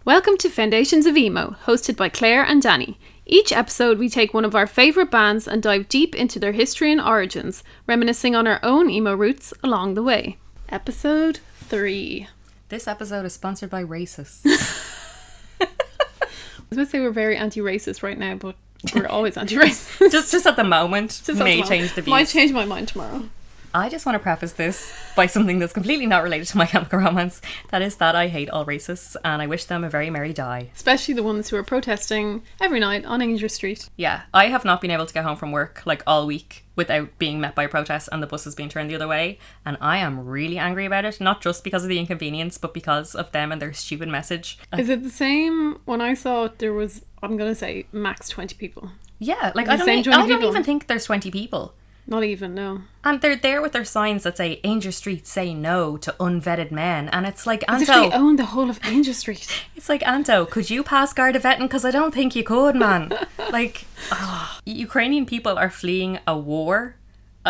Welcome to Foundations of Emo, hosted by Claire and Dani. Each episode we take one of our favourite bands and dive deep into their history and origins, reminiscing on our own emo roots along the way. Episode 3. This episode is sponsored by racists. I was going to say we're very anti-racist right now, but we're always anti-racist. just at the moment. May change the views. Might change my mind tomorrow. I just want to preface this by something that's completely not related to My Chemical Romance. That is that I hate all racists and I wish them a very merry die. Especially the ones who are protesting every night on Angel Street. Yeah, I have not been able to get home from work like all week without being met by a protest and the buses being turned the other way. And I am really angry about it. Not just because of the inconvenience, but because of them and their stupid message. Is it the same when I saw it, there was, I'm going to say, max 20 people? Yeah, like I don't even think there's 20 people. Not even, no. And they're there with their signs that say, Angel Street, say no to unvetted men. And it's like, As if they own the whole of Angel Street. It's like, Anto, could you pass guard of vetting? Because I don't think you could, man. Ukrainian people are fleeing a war.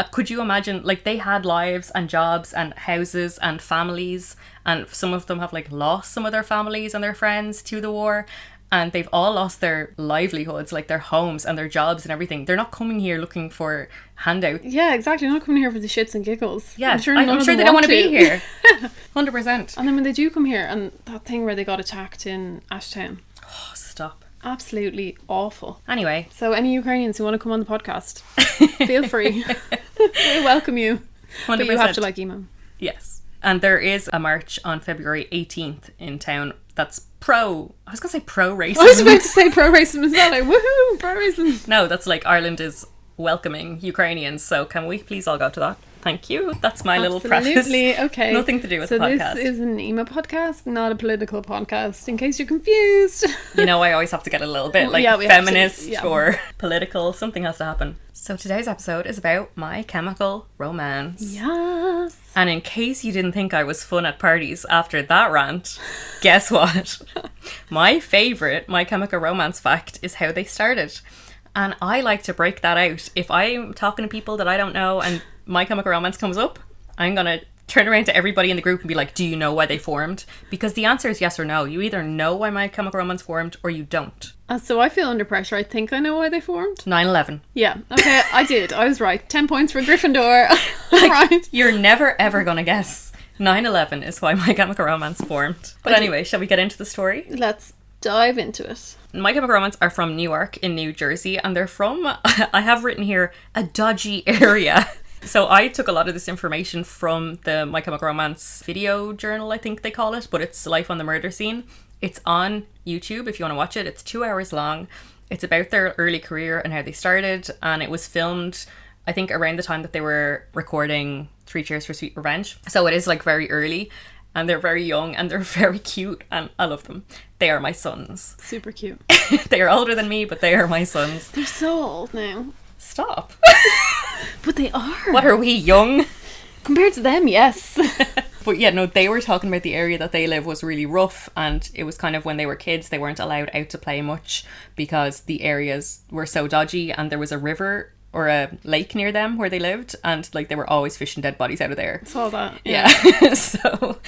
Could you imagine, like, they had lives and jobs and houses and families. And some of them have, like, lost some of their families and their friends to the war. And they've all lost their livelihoods, like their homes and their jobs and everything. They're not coming here looking for handouts. Yeah, exactly. They're not coming here for the shits and giggles. Yeah, I'm sure they don't want to be here. 100%. And then when they do come here, and that thing where they got attacked in Ashtown. Oh, stop. Absolutely awful. Anyway. So any Ukrainians who want to come on the podcast, feel free. We welcome you. 100%. But you have to like emo. Yes. And there is a march on February 18th in town that's pro-racism. I was about to say pro-racism as well. Like, woohoo, pro-racism. No, that's like Ireland is welcoming Ukrainians. So can we please all go to that? Thank you. That's my little preface. Absolutely, okay. Nothing to do with the podcast. So this is an emo podcast, not a political podcast, in case you're confused. You know, I always have to get a little bit like feminist or political. Something has to happen. So today's episode is about My Chemical Romance. Yes. And in case you didn't think I was fun at parties after that rant, guess what? My favourite My Chemical Romance fact is how they started. And I like to break that out. If I'm talking to people that I don't know and My Chemical Romance comes up, I'm going to turn around to everybody in the group and be like, do you know why they formed? Because the answer is yes or no. You either know why My Chemical Romance formed or you don't. So I feel under pressure. I think I know why they formed. 9/11. Yeah. Okay, I did. I was right. 10 points for Gryffindor. Right. You're never ever going to guess. 9/11 is why My Chemical Romance formed. But anyway, shall we get into the story? Let's dive into it. My Chemical Romance are from Newark in New Jersey, and they're from, I have written here, a dodgy area. So I took a lot of this information from the My Chemical Romance video journal, I think they call it, but it's Life on the Murder Scene. It's on YouTube if you want to watch it. It's 2 hours long. It's about their early career and how they started, and it was filmed, I think, around the time that they were recording 3 Cheers for Sweet Revenge. So it is like very early, and they're very young, and they're very cute, and I love them. They are my sons. Super cute. They are older than me, but they are my sons. They're so old now. Stop. But they are. What are we, young? Compared to them, yes. But yeah, no, they were talking about the area that they live was really rough, and it was kind of when they were kids, they weren't allowed out to play much because the areas were so dodgy, and there was a river or a lake near them where they lived, and like they were always fishing dead bodies out of there. Saw that. Yeah. So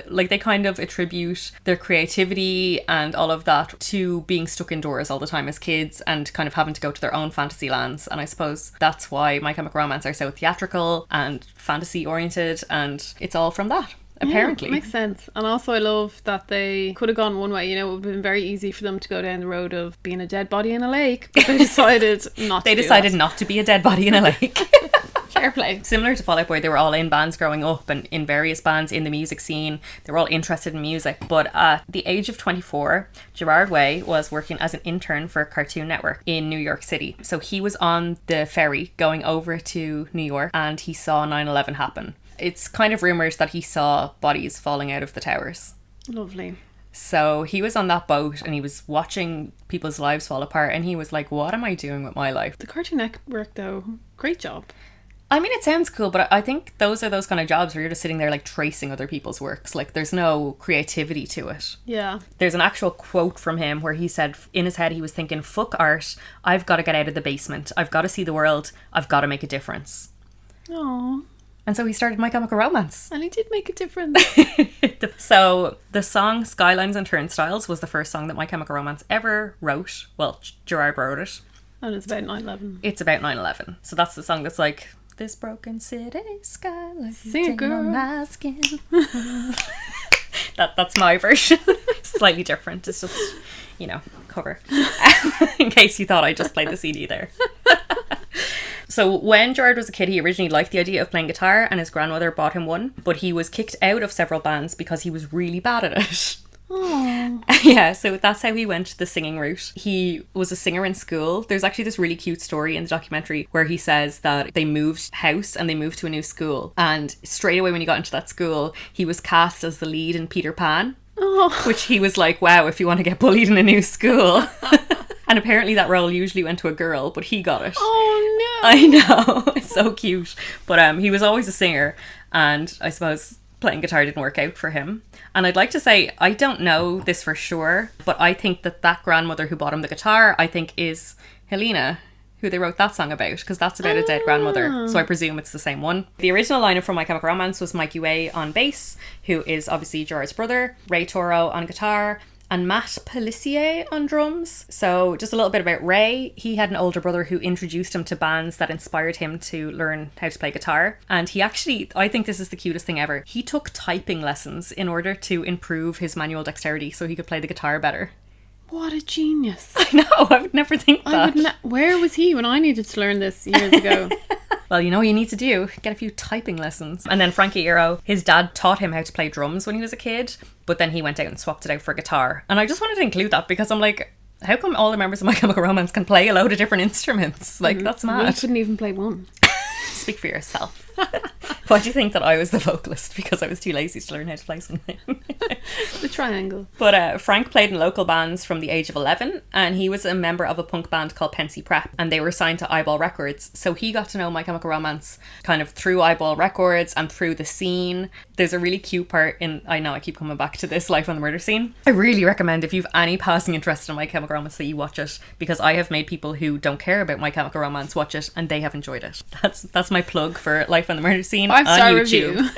like they kind of attribute their creativity and all of that to being stuck indoors all the time as kids and kind of having to go to their own fantasy lands. And I suppose that's why My Chemical Romance are so theatrical and fantasy oriented, and it's all from that. Apparently. Yeah, makes sense. And also I love that they could have gone one way. You know, it would have been very easy for them to go down the road of being a dead body in a lake, but they decided not to. They decided not to be a dead body in a lake. Fair play. Similar to Fall Out Boy, they were all in bands growing up and in various bands in the music scene. They were all interested in music. But at the age of 24, Gerard Way was working as an intern for Cartoon Network in New York City. So he was on the ferry going over to New York, and he saw 9/11 happen. It's kind of rumoured that he saw bodies falling out of the towers. Lovely. So he was on that boat and he was watching people's lives fall apart, and he was like, what am I doing with my life? The Cartoon Network, though, great job. I mean, it sounds cool, but I think those are those kind of jobs where you're just sitting there like tracing other people's works. Like there's no creativity to it. Yeah. There's an actual quote from him where he said in his head he was thinking, fuck art, I've got to get out of the basement. I've got to see the world. I've got to make a difference. Aww. And so he started My Chemical Romance. And he did make a difference. So the song Skylines and Turnstiles was the first song that My Chemical Romance ever wrote. Well, Gerard wrote it. And it's about 9/11. It's about 9/11. So that's the song that's like, this broken city skyline Sing it, girl. on my skin. That's my version. Slightly different. It's just, you know, cover. In case you thought I just played the CD there. So when Gerard was a kid, he originally liked the idea of playing guitar and his grandmother bought him one, but he was kicked out of several bands because he was really bad at it. Oh. Yeah, so that's how he went the singing route. He was a singer in school. There's actually this really cute story in the documentary where he says that they moved house and they moved to a new school. And straight away when he got into that school, he was cast as the lead in Peter Pan. Oh. Which he was like, wow, if you want to get bullied in a new school. And apparently that role usually went to a girl, but he got it. Oh no. I know. It's so cute. But he was always a singer, and I suppose playing guitar didn't work out for him. And I'd like to say, I don't know this for sure, but I think that grandmother who bought him the guitar, I think is Helena, who they wrote that song about, because that's about a dead grandmother. So I presume it's the same one. The original lineup from My Chemical Romance was Mikey Way on bass, who is obviously Gerard's brother, Ray Toro on guitar, and Matt Pellissier on drums. So just a little bit about Ray. He had an older brother who introduced him to bands that inspired him to learn how to play guitar. And he actually, I think this is the cutest thing ever, he took typing lessons in order to improve his manual dexterity so he could play the guitar better. What a genius. I know, I would never think that. Where was he when I needed to learn this years ago? Well, you know what you need to do? Get a few typing lessons. And then Frankie Iero, his dad taught him how to play drums when he was a kid, but then he went out and swapped it out for guitar. And I just wanted to include that because I'm like, how come all the members of My Chemical Romance can play a load of different instruments? Like, that's mad. I couldn't even play one. Speak for yourself. Why do you think that I was the vocalist? Because I was too lazy to learn how to play something. The triangle. But Frank played in local bands from the age of 11, and he was a member of a punk band called Pensy Prep, and they were signed to Eyeball Records. So he got to know My Chemical Romance kind of through Eyeball Records and through the scene. There's a really cute part in, I know I keep coming back to this, Life on the Murder Scene. I really recommend if you've any passing interest in My Chemical Romance that you watch it, because I have made people who don't care about My Chemical Romance watch it and they have enjoyed it. That's my plug for Life on the Murder Scene on YouTube. Review.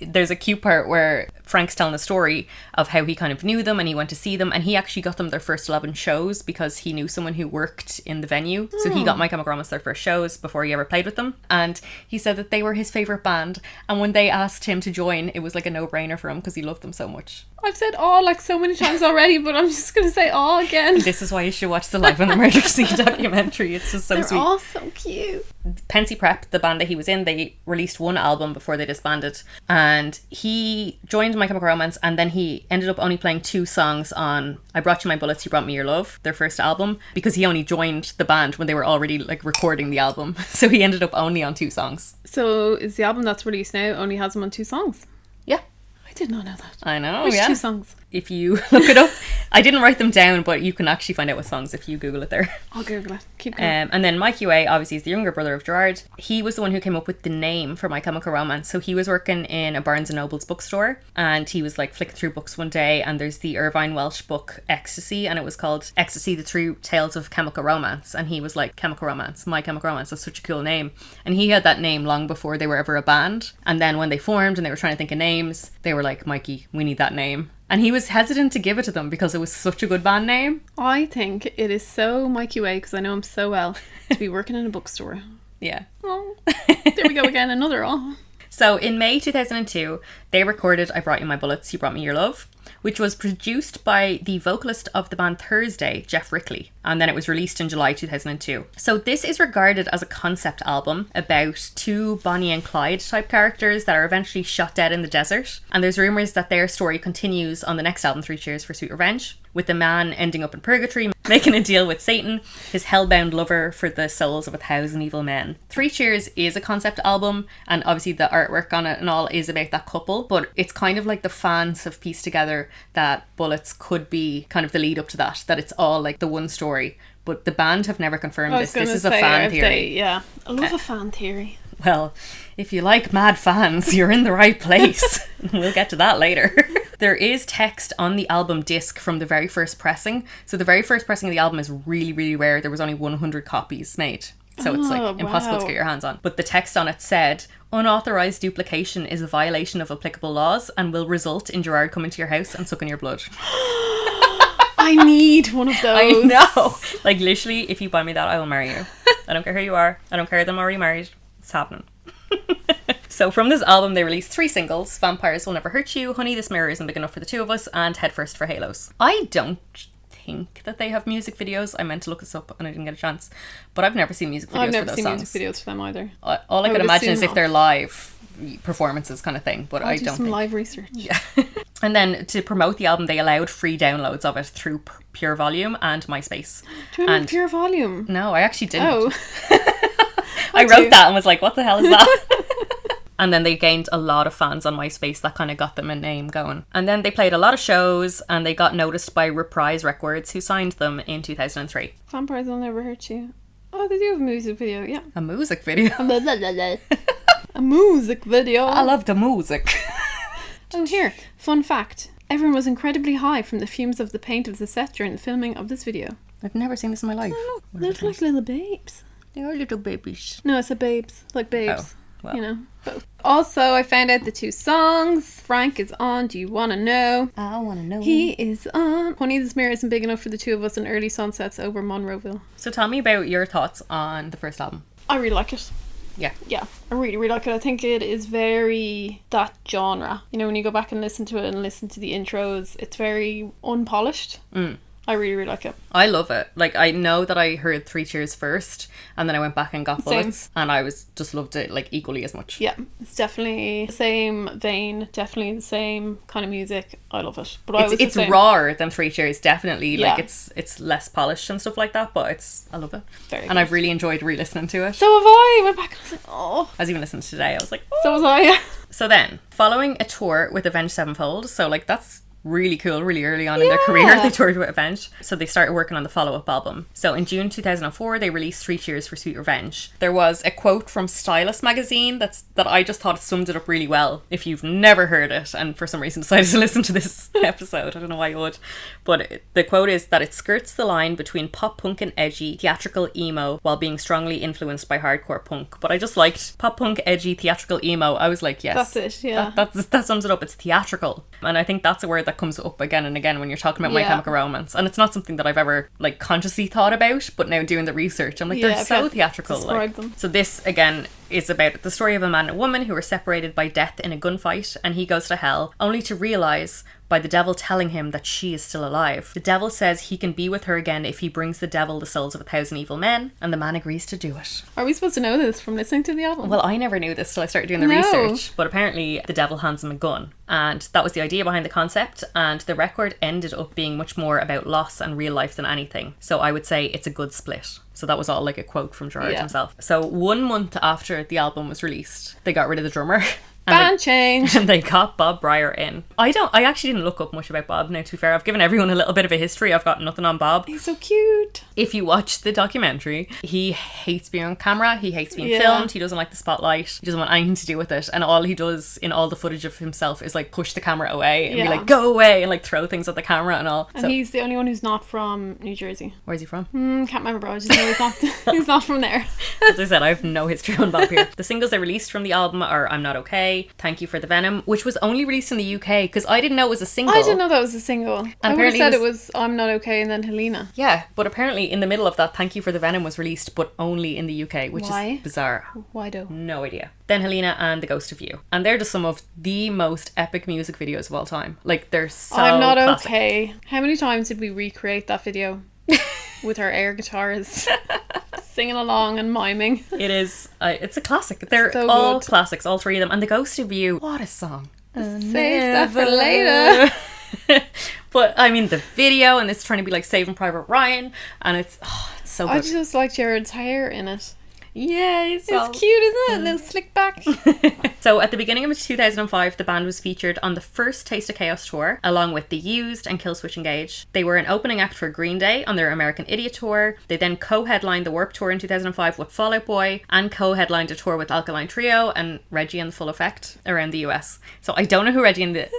There's a cute part where Frank's telling the story of how he kind of knew them and he went to see them, and he actually got them their first 11 shows because he knew someone who worked in the venue. So he got My Chemical Romance their first shows before he ever played with them, and he said that they were his favourite band, and when they asked him to join, it was like a no-brainer for him because he loved them so much. I've said "aw" like so many times already, but I'm just going to say "aw" again. This is why you should watch the Life on the Murder Scene documentary. It's just so They're sweet. all so cute. Pensy Prep, the band that he was in, they released one album before they disbanded, and he joined My Chemical Romance, and then he ended up only playing 2 songs on I Brought You My Bullets, You Brought Me Your Love, their first album, because he only joined the band when they were already like recording the album. So he ended up only on 2 songs. So is the album that's released now only has them on 2 songs? Yeah. I did not know that. I know, Which yeah. 2 songs? If you look it up, I didn't write them down, but you can actually find out what songs if you Google it there. I'll Google it. Keep going. And then Mikey Way, obviously, is the younger brother of Gerard. He was the one who came up with the name for My Chemical Romance. So he was working in a Barnes & Noble's bookstore, and he was like flicking through books one day, and there's the Irvine Welsh book Ecstasy, and it was called Ecstasy, The True Tales of Chemical Romance. And he was like, Chemical Romance, My Chemical Romance, that's such a cool name. And he had that name long before they were ever a band. And then when they formed and they were trying to think of names, they were like, Mikey, we need that name. And he was hesitant to give it to them because it was such a good band name. I think it is so Mikey Way, because I know him so well, to be working in a bookstore. Yeah. Oh, there we go again, another "oh." So in May 2002, they recorded I Brought You My Bullets, You Brought Me Your Love, which was produced by the vocalist of the band Thursday, Jeff Rickley, and then it was released in July 2002. So this is regarded as a concept album about 2 Bonnie and Clyde type characters that are eventually shot dead in the desert, and there's rumours that their story continues on the next album, 3 Cheers for Sweet Revenge, with the man ending up in purgatory, making a deal with Satan, his hellbound lover for the souls of 1,000 evil men. 3 Cheers is a concept album, and obviously the artwork on it and all is about that couple, but it's kind of like the fans have pieced together that Bullets could be kind of the lead up to that it's all like the one story, but the band have never confirmed this. This is a fan theory. Yeah, I love a fan theory. Well, if you like mad fans, you're in the right place. We'll get to that later. There is text on the album disc from the very first pressing. So the very first pressing of the album is really, really rare. There was only 100 copies made. So it's like impossible to get your hands on. But the text on it said, unauthorized duplication is a violation of applicable laws and will result in Gerard coming to your house and sucking your blood. I need one of those. I know. Like, literally, if you buy me that, I will marry you. I don't care who you are. I don't care that I'm already married. It's happening. So from this album, they released 3 singles: Vampires Will Never Hurt You, Honey, This Mirror Isn't Big Enough for the Two of Us, and Headfirst for Halos. I don't think that they have music videos. I meant to look this up and I didn't get a chance. But I've never seen music videos for those songs. I've never seen music videos for them either. All I could imagine is if they're live performances kind of thing, but I don't some think. live research. Yeah. And then to promote the album, they allowed free downloads of it through Pure Volume and MySpace. Do you remember Pure Volume? No, I actually didn't. Oh. I wrote that and was like, what the hell is that? And then they gained a lot of fans on MySpace. That kind of got them a name going. And then they played a lot of shows and they got noticed by Reprise Records, who signed them in 2003. Vampires Will Never Hurt You. Oh, they do have a music video, yeah. A music video? A music video. I love the music. Oh, here. Fun fact. Everyone was incredibly high from the fumes of the paint of the set during the filming of this video. I've never seen this in my life. They're like little babes. They are little babies. No, I said babes. Like babes. Oh, well. You know, both. Also, I found out the 2 songs. Frank is on Do You Wanna Know? I wanna know. He is on Honey, This Mirror Isn't Big Enough for the Two of Us, and Early Sunsets over Monroeville. So tell me about your thoughts on the first album. I really like it. Yeah. Yeah, I really, really like it. I think it is very that genre. You know, when you go back and listen to it and listen to the intros, it's very unpolished. I really, really like it. I love it. Like, I know that I heard 3 Cheers first, and then I went back and got Bullets, and I just loved it like equally as much. Yeah, it's definitely the same vein, definitely the same kind of music. I love it. But it's rawer than 3 Cheers, definitely. Yeah. Like, it's less polished and stuff like that, but I love it. Very and good. I've really enjoyed re-listening to it. So have I. I went back and I was like, oh. I was even listening today, I was like, oh. So was I. So then, following a tour with Avenged Sevenfold, so like that's really cool, really early on in their career, they toured with Avenged. So they started working on the follow-up album. So in June 2004, they released 3 Cheers for Sweet Revenge. There was a quote from Stylist magazine that I just thought summed it up really well. If you've never heard it and for some reason decided to listen to this episode, I don't know why you would, but the quote is that it skirts the line between pop punk and edgy theatrical emo while being strongly influenced by hardcore punk. But I just liked pop punk, edgy, theatrical emo. I was like, yes, that's it. Yeah, that sums it up. It's theatrical, and I think that's a word that comes up again and again when you're talking about My Chemical Romance, and it's not something that I've ever like consciously thought about, but now doing the research I'm like, they're so theatrical. Like, so this again is about the story of a man and a woman who were separated by death in a gunfight, and he goes to hell only to realise by the devil telling him that she is still alive. The devil says he can be with her again if he brings the devil the souls of 1,000 evil men, and the man agrees to do it. Are we supposed to know this from listening to the album? Well, I never knew this till I started doing the research, but apparently the devil hands him a gun, and that was the idea behind the concept, and the record ended up being much more about loss and real life than anything. So I would say it's a good split. So that was all like a quote from Gerard himself. So 1 month after the album was released, they got rid of the drummer. Band change. And they got Bob Breyer in. I actually didn't look up much about Bob now, to be fair. I've given everyone a little bit of a history. I've got nothing on Bob. He's so cute. If you watch the documentary, he hates being on camera. He hates being filmed. He doesn't like the spotlight. He doesn't want anything to do with it. And all he does in all the footage of himself is like push the camera away and be like, go away, and like throw things at the camera and all. And he's the only one who's not from New Jersey. Where's he from? Can't remember. I just know he's not, he's not from there. As I said, I have no history on Bob here. The singles they released from the album are I'm Not Okay, Thank You for the Venom, which was only released in the UK because I didn't know it was a single. I didn't know that was a single. And I would have said it was I'm Not Okay and then Helena. Yeah, but apparently in the middle of that, Thank You for the Venom was released, but only in the UK, which is bizarre. Why though? No idea. Then Helena and The Ghost of You. And they're just some of the most epic music videos of all time. Like, they're so I'm Not classic. Okay. How many times did we recreate that video with our air guitars? Singing along and miming. It is, it's a classic. They're so all good. classics, all 3 of them. And The Ghost of You, what a song. Save that for later. But I mean, the video, and it's trying to be like Saving Private Ryan, and it's so good. I just like Jared's hair in it. Yay, It's cute, isn't it? A little slick back. So at the beginning of 2005, the band was featured on the first Taste of Chaos tour, along with The Used and Killswitch Engage. They were an opening act for Green Day on their American Idiot tour. They then co-headlined the Warped Tour in 2005 with Fall Out Boy, and co-headlined a tour with Alkaline Trio and Reggie and the Full Effect around the US. So I don't know who Reggie and the,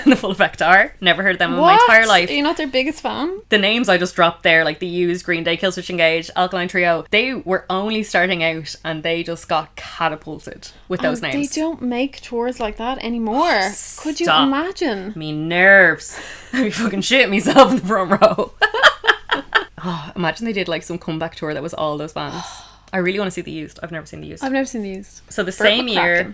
the Full Effect are. Never heard of them in my entire life. Are you not their biggest fan? The names I just dropped there, like The Used, Green Day, Killswitch Engage, Alkaline Trio, they were only starting out and they just got catapulted with those names. They don't make tours like that anymore. Could you imagine? Me nerves. I'd be fucking shitting myself in the front row. Oh, imagine they did like some comeback tour that was all those bands. I really want to see The Used. I've never seen The Used. I've never seen The Used. So the same year,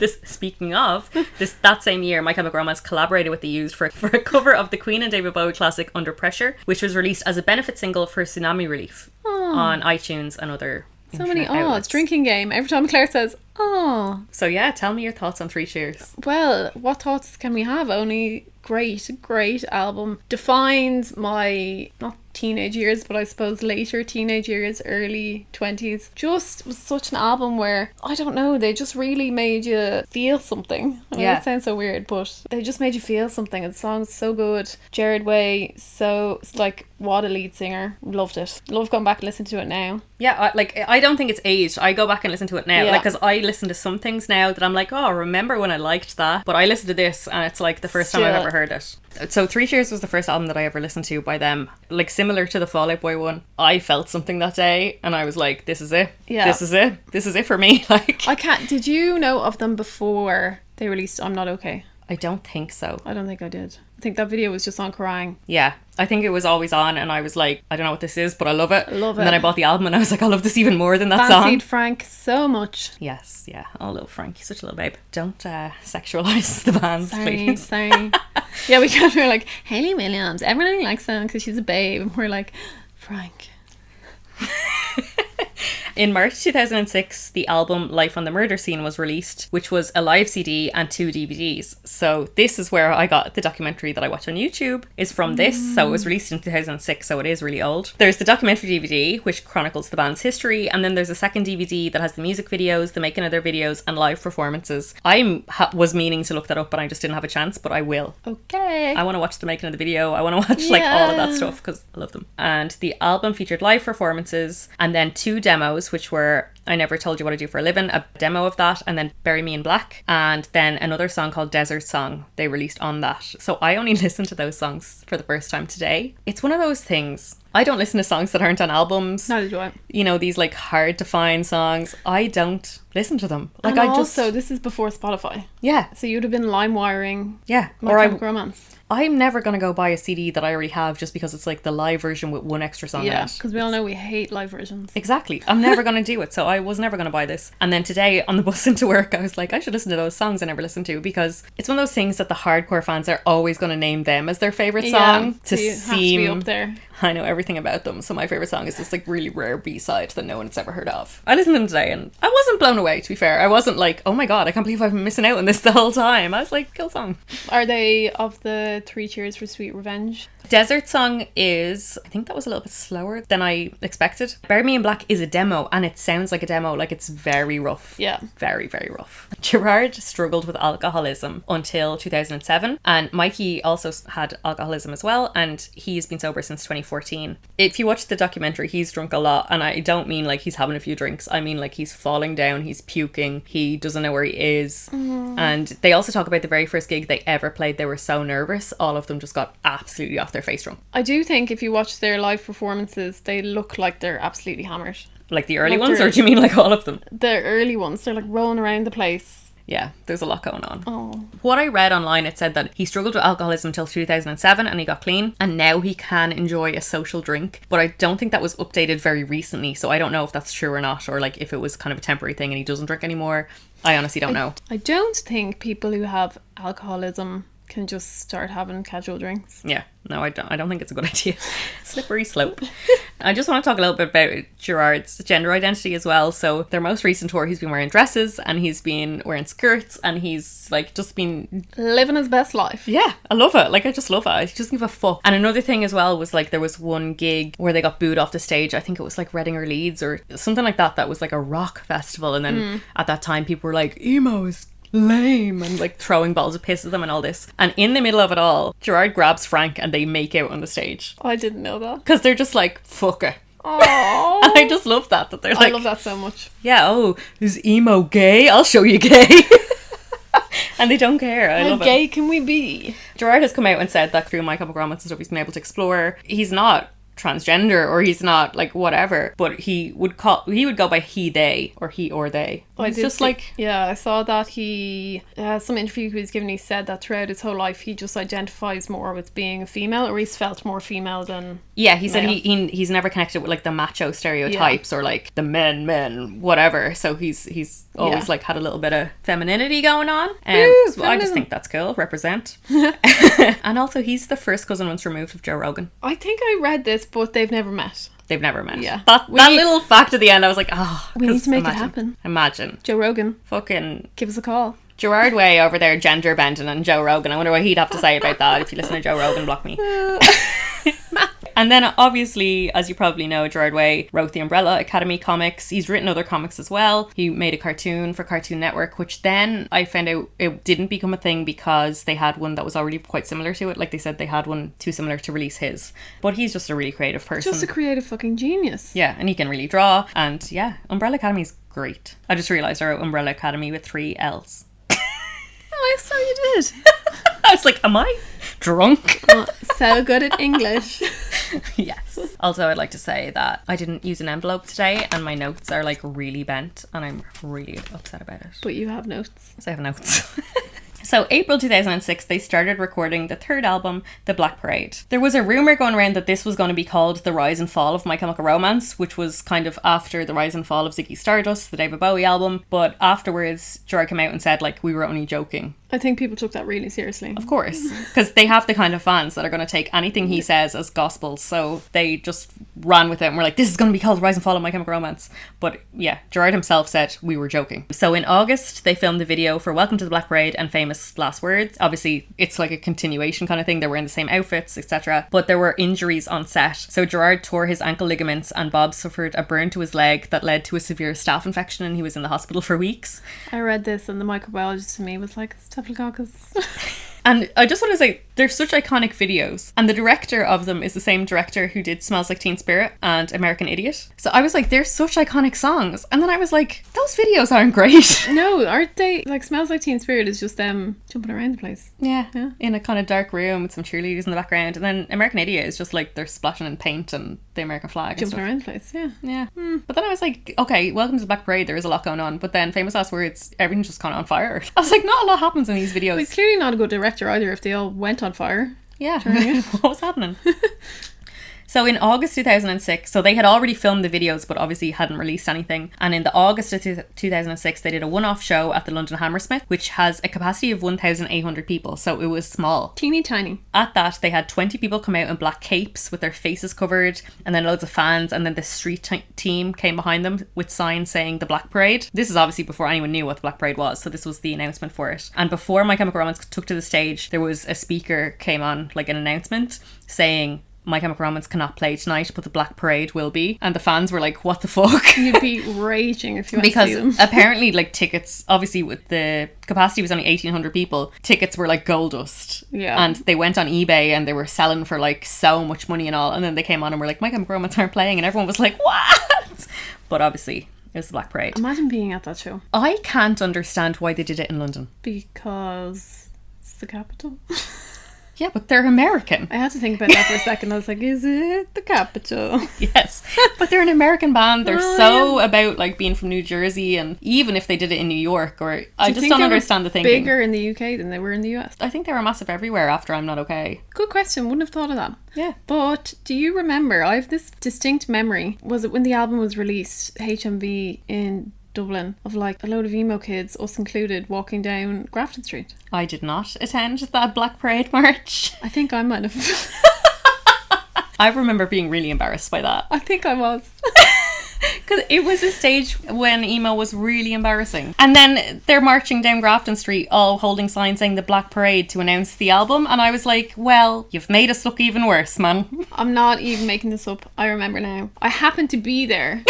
that same year, My Chemical Romance collaborated with The Used for a cover of the Queen and David Bowie classic Under Pressure, which was released as a benefit single for tsunami relief on iTunes and other so many outlets. Drinking game. Every time Claire says, oh. So yeah, tell me your thoughts on Three Cheers. Well, what thoughts can we have? Only great album. Defines my, not teenage years, but I suppose later teenage years, early 20s. Just was such an album where, I don't know, they just really made you feel something. I mean, it sounds so weird, but they just made you feel something. And the song's so good. Jared Way, so, like, what a lead singer. Loved it. Love going back and listening to it now. Yeah, I don't think it's aged. I go back and listen to it now. Like, because I listen to some things now that I'm like, oh, remember when I liked that? But I listen to this and it's like the first time I've ever heard it. So Three Cheers was the first album that I ever listened to by them. Like, similar to the Fall Out Boy one, I felt something that day and I was like, this is it. Yeah. This is it. This is it for me. Like, did you know of them before they released I'm Not Okay? I don't think so. I don't think I did. I think that video was just on Kerrang. Yeah, I think it was always on and I was like, I don't know what this is, but I love it. I love it. And then I bought the album and I was like, I love this even more than that Fancied song. Frank so much. Yes, yeah. Oh, little Frank. He's such a little babe. Don't sexualise the bands, please. Sorry. Yeah, we were like, Hayley Williams. Everybody likes them because she's a babe. And we're like, Frank. In March 2006, the album Life on the Murder Scene was released, which was a live CD and 2 DVDs. So this is where I got the documentary that I watch on YouTube, is from this. So it was released in 2006, so it is really old. There's the documentary DVD, which chronicles the band's history, and then there's a second DVD that has the music videos, the making of their videos, and live performances. I was meaning to look that up, but I just didn't have a chance, but I will. Okay. I want to watch the making of the video. I want to watch like all of that stuff because I love them. And the album featured live performances and then 2 demos, which were I Never Told You What I Do for a Living, a demo of that, and then Bury Me in Black, and then another song called Desert Song they released on that. So I only listened to those songs for the first time today. It's one of those things. I don't listen to songs that aren't on albums. Neither do I. You know, these like hard to find songs. I don't listen to them. Like, and also, this is before Spotify. Yeah. So you'd have been LimeWiring. Yeah. My Chemical Romance. I'm never going to go buy a CD that I already have just because it's like the live version with one extra song in it. Yeah, because we all know we hate live versions. Exactly. I'm never going to do it. So I was never going to buy this. And then today on the bus into work, I was like, I should listen to those songs I never listened to, because it's one of those things that the hardcore fans are always going to name them as their favourite song so you have to be up there. I know everything about them. So my favourite song is this like really rare B-side that no one's ever heard of. I listened to them today and I wasn't blown away, to be fair. I wasn't like, oh my god, I can't believe I've been missing out on this the whole time. I was like, cool song. Are they of the 3 Cheers for Sweet Revenge? Desert Song is, I think that was a little bit slower than I expected. Bury Me in Black is a demo and it sounds like a demo, like it's very rough. Yeah. Very, very rough. Gerard struggled with alcoholism until 2007, and Mikey also had alcoholism as well, and he's been sober since 2014. If you watch the documentary, he's drunk a lot, and I don't mean like he's having a few drinks, I mean like he's falling down, he's puking, he doesn't know where he is. And they also talk about the very first gig they ever played. They were so nervous, all of them just got absolutely off their face drunk. I do think if you watch their live performances, they look like they're absolutely hammered. Like the early ones, or do you mean like all of them? The early ones, they're like rolling around the place. Yeah, there's a lot going on. Oh. What I read online, it said that he struggled with alcoholism until 2007 and he got clean, and now he can enjoy a social drink. But I don't think that was updated very recently, so I don't know if that's true or not, or like if it was kind of a temporary thing and he doesn't drink anymore. I honestly don't know. I don't think people who have alcoholism can just start having casual drinks. Yeah, no, I don't think it's a good idea. Slippery slope. I just want to talk a little bit about Gerard's gender identity as well. So their most recent tour, he's been wearing dresses and he's been wearing skirts and he's like just been living his best life. Yeah, I love it. Like, I just love it. I just give a fuck. And another thing as well was like there was one gig where they got booed off the stage. I think it was like Reading or Leeds or something like that. That was like a rock festival. And then at that time people were like, emo is lame, and like throwing balls of piss at them and all this. And in the middle of it all, Gerard grabs Frank and they make out on the stage. Oh, I didn't know that. Because they're just like, fuck it. Oh, and I just love that they're like, I love that so much. Yeah, oh, is emo gay? I'll show you gay. And they don't care. I love it. How gay can we be? Gerard has come out and said that through My Chemical Romance and stuff he's been able to explore. He's not transgender or he's not like whatever, but he would go by he, they, or he or they. It's just like, yeah, I saw that he some interview he was given, he said that throughout his whole life he just identifies more with being a female, or he's felt more female than he said he's never connected with like the macho stereotypes or like the men whatever, so he's always like had a little bit of femininity going on. So I just think that's cool. Represent. And also he's the first cousin once removed of Joe Rogan. I think I read this, but they've never met. They've never met. Yeah. That little fact at the end, I was like, we need to make it happen. Imagine. Joe Rogan. Fucking give us a call. Gerard Way over there gender bending and Joe Rogan. I wonder what he'd have to say about that. If you listen to Joe Rogan, block me. And then obviously, as you probably know, Gerard Way wrote the Umbrella Academy comics. He's written other comics as well. He made a cartoon for Cartoon Network, which then I found out it didn't become a thing because they had one that was already quite similar to it. Like they said, they had one too similar to release his. But he's just a really creative person. Just a creative fucking genius. Yeah, and he can really draw. And yeah, Umbrella Academy is great. I just realised I wrote Umbrella Academy with 3 L's. Oh, so you did. I was like, am I drunk? So good at English. Yes. Also, I'd like to say that I didn't use an envelope today and my notes are like really bent and I'm really upset about it. But you have notes. So I have notes. So April 2006, they started recording the 3rd album, The Black Parade. There was a rumour going around that this was going to be called The Rise and Fall of My Chemical Romance, which was kind of after The Rise and Fall of Ziggy Stardust, the David Bowie album. But afterwards, Gerard came out and said, like, we were only joking. I think people took that really seriously. Of course, because they have the kind of fans that are going to take anything he says as gospel, so they just ran with it and were like, this is going to be called The Rise and Fall of My Chemical Romance. But yeah, Gerard himself said we were joking. So in August, they filmed the video for Welcome to the Black Parade and Famous Last Words. Obviously, it's like a continuation kind of thing. They were in the same outfits, etc. But there were injuries on set. So Gerard tore his ankle ligaments and Bob suffered a burn to his leg that led to a severe staph infection and he was in the hospital for weeks. I read this and the microbiologist to me was like, Staphylococcus. And I just want to say, they're such iconic videos. And the director of them is the same director who did Smells Like Teen Spirit and American Idiot. So I was like, they're such iconic songs. And then I was like, those videos aren't great. No, aren't they? Like, Smells Like Teen Spirit is just them jumping around the place. Yeah. In a kind of dark room with some cheerleaders in the background. And then American Idiot is just like, they're splashing in paint and the American flag. Jumping around the place, yeah. Yeah. But then I was like, okay, Welcome to the Black Parade, there is a lot going on. But then Famous Last Words, everything's just kind of on fire. I was like, not a lot happens in these videos. Well, he's clearly not a good director either if they all went on fire. Yeah. What was happening? So in August 2006, so they had already filmed the videos but obviously hadn't released anything. And in the August of 2006, they did a one-off show at the London Hammersmith, which has a capacity of 1,800 people. So it was small. Teeny tiny. At that, they had 20 people come out in black capes with their faces covered and then loads of fans. And then the street team came behind them with signs saying The Black Parade. This is obviously before anyone knew what The Black Parade was. So this was the announcement for it. And before My Chemical Romance took to the stage, there was a speaker came on, like an announcement saying, My Chemical Romance cannot play tonight, but the Black Parade will be. And the fans were like, what the fuck? You'd be raging if you went to see them. Because apparently, like, tickets, obviously with the capacity was only 1,800 people, tickets were like gold dust. Yeah. And they went on eBay and they were selling for like so much money and all. And then they came on and were like, My Chemical Romance aren't playing. And everyone was like, what? But obviously, it was the Black Parade. Imagine being at that show. I can't understand why they did it in London. Because it's the capital. Yeah, but they're American. I had to think about that for a second. I was like, is it the capital? Yes. But they're an American band. They're about like being from New Jersey, and even if they did it in New York, or I just don't understand the thinking. Bigger in the UK than they were in the US. I think they were massive everywhere after I'm Not Okay. Good question. Wouldn't have thought of that. Yeah. But do you remember, I have this distinct memory, was it when the album was released, HMV in Dublin of like a load of emo kids, us included, walking down Grafton Street. I did not attend that Black Parade march. I think I might have. I remember being really embarrassed by that. I think I was. Because it was a stage when emo was really embarrassing. And then they're marching down Grafton Street all holding signs saying the Black Parade to announce the album. And I was like, well, you've made us look even worse, man. I'm not even making this up. I remember now. I happened to be there.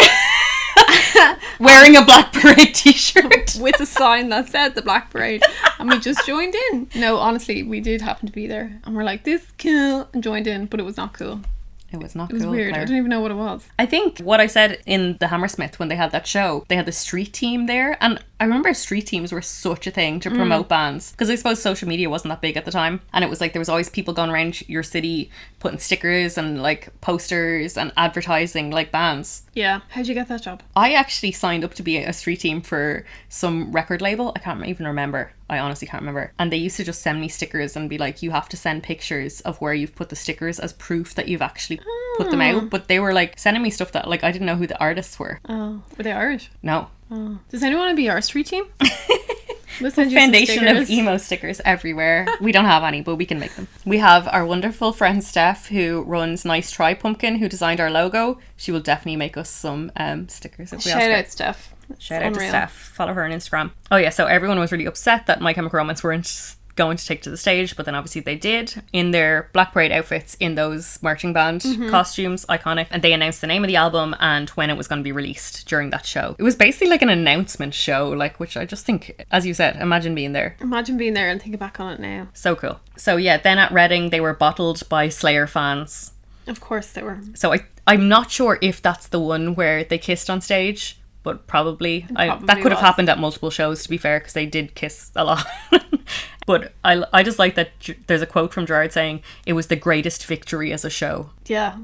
Wearing a Black Parade t-shirt. With a sign that said the Black Parade. And we just joined in. No, honestly, we did happen to be there. And we're like, this is cool. And joined in, but it was not cool. It was not cool. It was weird. Claire. I don't even know what it was. I think what I said in the Hammersmith when they had that show, they had the street team there. And I remember street teams were such a thing to promote bands. Because I suppose social media wasn't that big at the time. And it was like there was always people going around your city putting stickers and like posters and advertising like bands. Yeah. How'd you get that job? I actually signed up to be a street team for some record label. I can't even remember. I honestly can't remember. And they used to just send me stickers and be like, you have to send pictures of where you've put the stickers as proof that you've actually put them out. But they were like sending me stuff that like I didn't know who the artists were. Oh, were they Irish? No. Oh. Does anyone want to be our street team? We'll send you Foundation of emo stickers everywhere. We don't have any, but we can make them. We have our wonderful friend Steph, who runs Nice Try Pumpkin, who designed our logo. She will definitely make us some stickers. If we Shout out Steph. Shout out to Steph. Follow her on Instagram. Oh yeah, so everyone was really upset that My Chemical Romance weren't going to take to the stage, but then obviously they did in their Black Parade outfits in those marching band costumes, iconic, and they announced the name of the album and when it was going to be released during that show. It was basically like an announcement show, like, which I just think, as you said, imagine being there and thinking back on it now. So cool. So yeah, then at Reading they were bottled by Slayer fans. Of course they were. So I'm not sure if that's the one where they kissed on stage, but probably that could have happened at multiple shows, to be fair, because they did kiss a lot. But I just like that there's a quote from Gerard saying it was the greatest victory as a show. Yeah.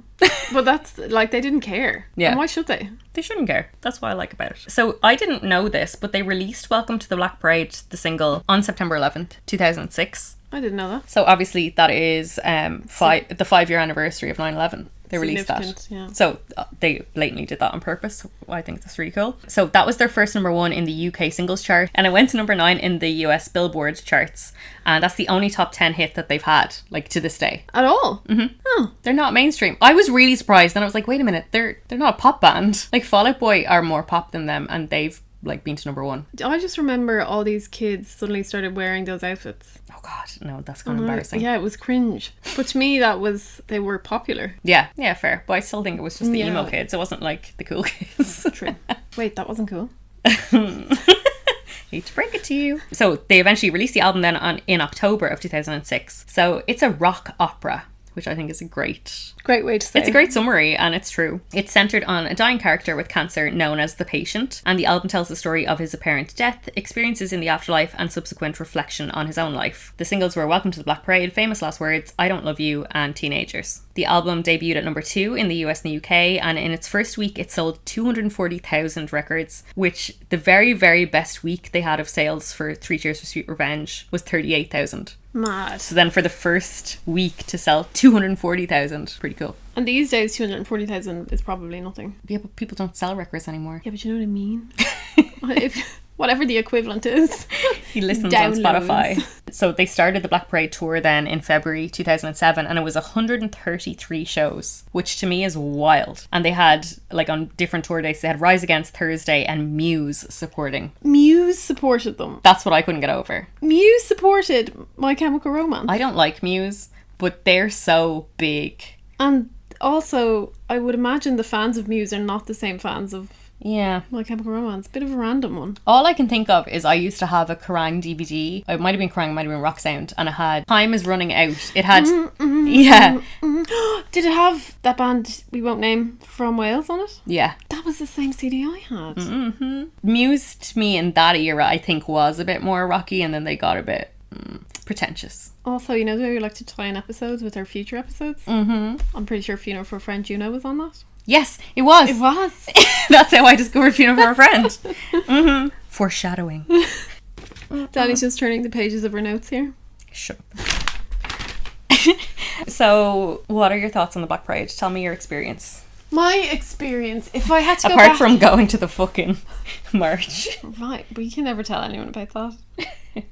But that's like, they didn't care. Yeah. And why should they? They shouldn't care. That's what I like about it. So I didn't know this, but they released Welcome to the Black Parade, the single, on September 11th, 2006. I didn't know that. So obviously that is the 5-year anniversary of 9/11. They released that. Yeah. So they blatantly did that on purpose. I think that's really cool. So that was their first #1 in the UK singles chart, and it went to #9 in the US Billboard charts, and that's the only top 10 hit that they've had, like, to this day. At all? Mm-hmm. Oh. They're not mainstream. I was really surprised, and I was like, wait a minute, they're not a pop band. Like, Fall Out Boy are more pop than them, and they've like been to #1. I just remember all these kids suddenly started wearing those outfits. Oh god, no, that's kind of embarrassing. Yeah, it was cringe. But to me, they were popular. Yeah, fair. But I still think it was just the emo kids. It wasn't like the cool kids. True. Wait, that wasn't cool. Hate to break it to you. So they eventually released the album then in October of 2006. So it's a rock opera, which I think is a great way to say. It's a great summary, and it's true. It's centered on a dying character with cancer known as the Patient, and the album tells the story of his apparent death, experiences in the afterlife, and subsequent reflection on his own life. The singles were Welcome to the Black Parade, Famous Last Words, I Don't Love You, and Teenagers. The album debuted at #2 in the US and the UK, and in its first week it sold 240,000 records, which the very, very best week they had of sales for 3 Cheers for Sweet Revenge was 38,000. Mad. So then for the first week to sell 240,000, pretty cool. And these days 240,000 is probably nothing. Yeah, but people don't sell records anymore. Yeah, but you know what I mean? If whatever the equivalent is. He listens on Spotify. So they started the Black Parade tour then in February 2007, and it was 133 shows, which to me is wild. And they had, like, on different tour days, they had Rise Against Thursday and Muse supporting. Muse supported them. That's what I couldn't get over. Muse supported My Chemical Romance. I don't like Muse, but they're so big. And also, I would imagine the fans of Muse are not the same fans of My Chemical Romance. Bit of a random one. All I can think of is I used to have a Kerrang DVD. It might have been Kerrang, it might have been Rock Sound, and it had Time Is Running Out. It had Did it have that band we won't name from Wales on it? Yeah. That was the same CD I had. Mm-hmm. Muse to me in that era I think was a bit more rocky, and then they got a bit pretentious. Also, you know how we like to tie in episodes with our future episodes? Mm-hmm. I'm pretty sure Funeral for a Friend Juno was on that. Yes, it was. It was. That's how I discovered Funeral for a Friend. Mm-hmm. Foreshadowing. Dani's just turning the pages of her notes here. Shut up. So, what are your thoughts on the Black Parade? Tell me your experience. My experience, if I had to go Apart back... from going to the fucking march. Right, but you can never tell anyone about that.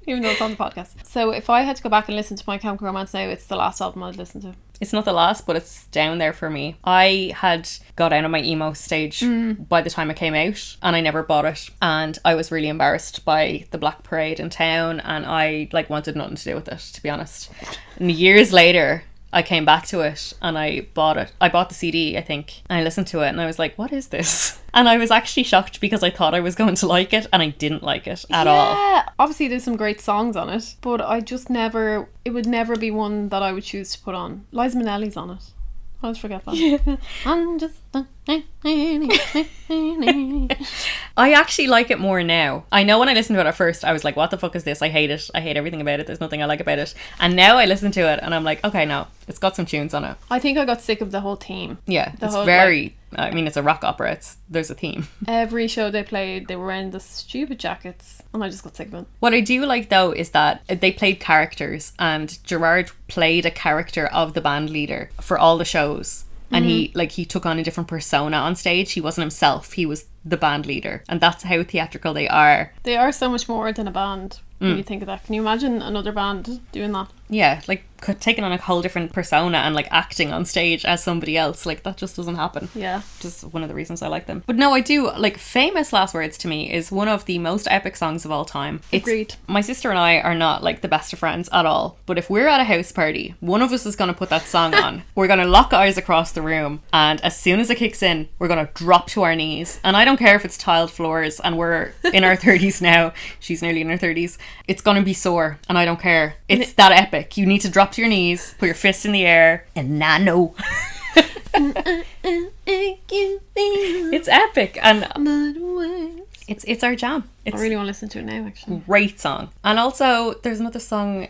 Even though it's on the podcast. So if I had to go back and listen to My Chemical Romance now, it's the last album I'd listen to. It's not the last, but it's down there for me. I had got out of my emo stage by the time it came out, and I never bought it. And I was really embarrassed by the Black Parade in town, and I like wanted nothing to do with it, to be honest. And years later, I came back to it and I bought it. I bought the CD, I think, and I listened to it and I was like, what is this? And I was actually shocked because I thought I was going to like it and I didn't like it at all. Yeah, obviously there's some great songs on it, but I just never, it would never be one that I would choose to put on. Liza Minnelli's on it. I always forget that. Yeah. I'm just... I actually like it more now. I know when I listened to it at first, I was like, what the fuck is this? I hate it. I hate everything about it. There's nothing I like about it. And now I listen to it and I'm like, okay, no, it's got some tunes on it. I think I got sick of the whole theme. Yeah, it's very... I mean, it's a rock opera. There's a theme. Every show they played, they were wearing the stupid jackets, and I just got sick of it. What I do like, though, is that they played characters, and Gerard played a character of the band leader for all the shows. And he took on a different persona on stage. He wasn't himself. He was the band leader. And that's how theatrical they are. They are so much more than a band when you think of that. Can you imagine another band doing that? Yeah, like taking on a whole different persona and like acting on stage as somebody else. Like that just doesn't happen. Yeah. Just one of the reasons I like them. But no, I do like Famous Last Words to me is one of the most epic songs of all time. Agreed. My sister and I are not like the best of friends at all. But if we're at a house party, one of us is going to put that song on. We're going to lock eyes across the room. And as soon as it kicks in, we're going to drop to our knees. And I don't care if it's tiled floors and we're in our 30s now. She's nearly in her 30s. It's going to be sore. And I don't care. It's that epic. You need to drop to your knees, put your fist in the air, and nano. It's epic, and it's our jam. I really want to listen to it now, actually. Great song. And also, there's another song,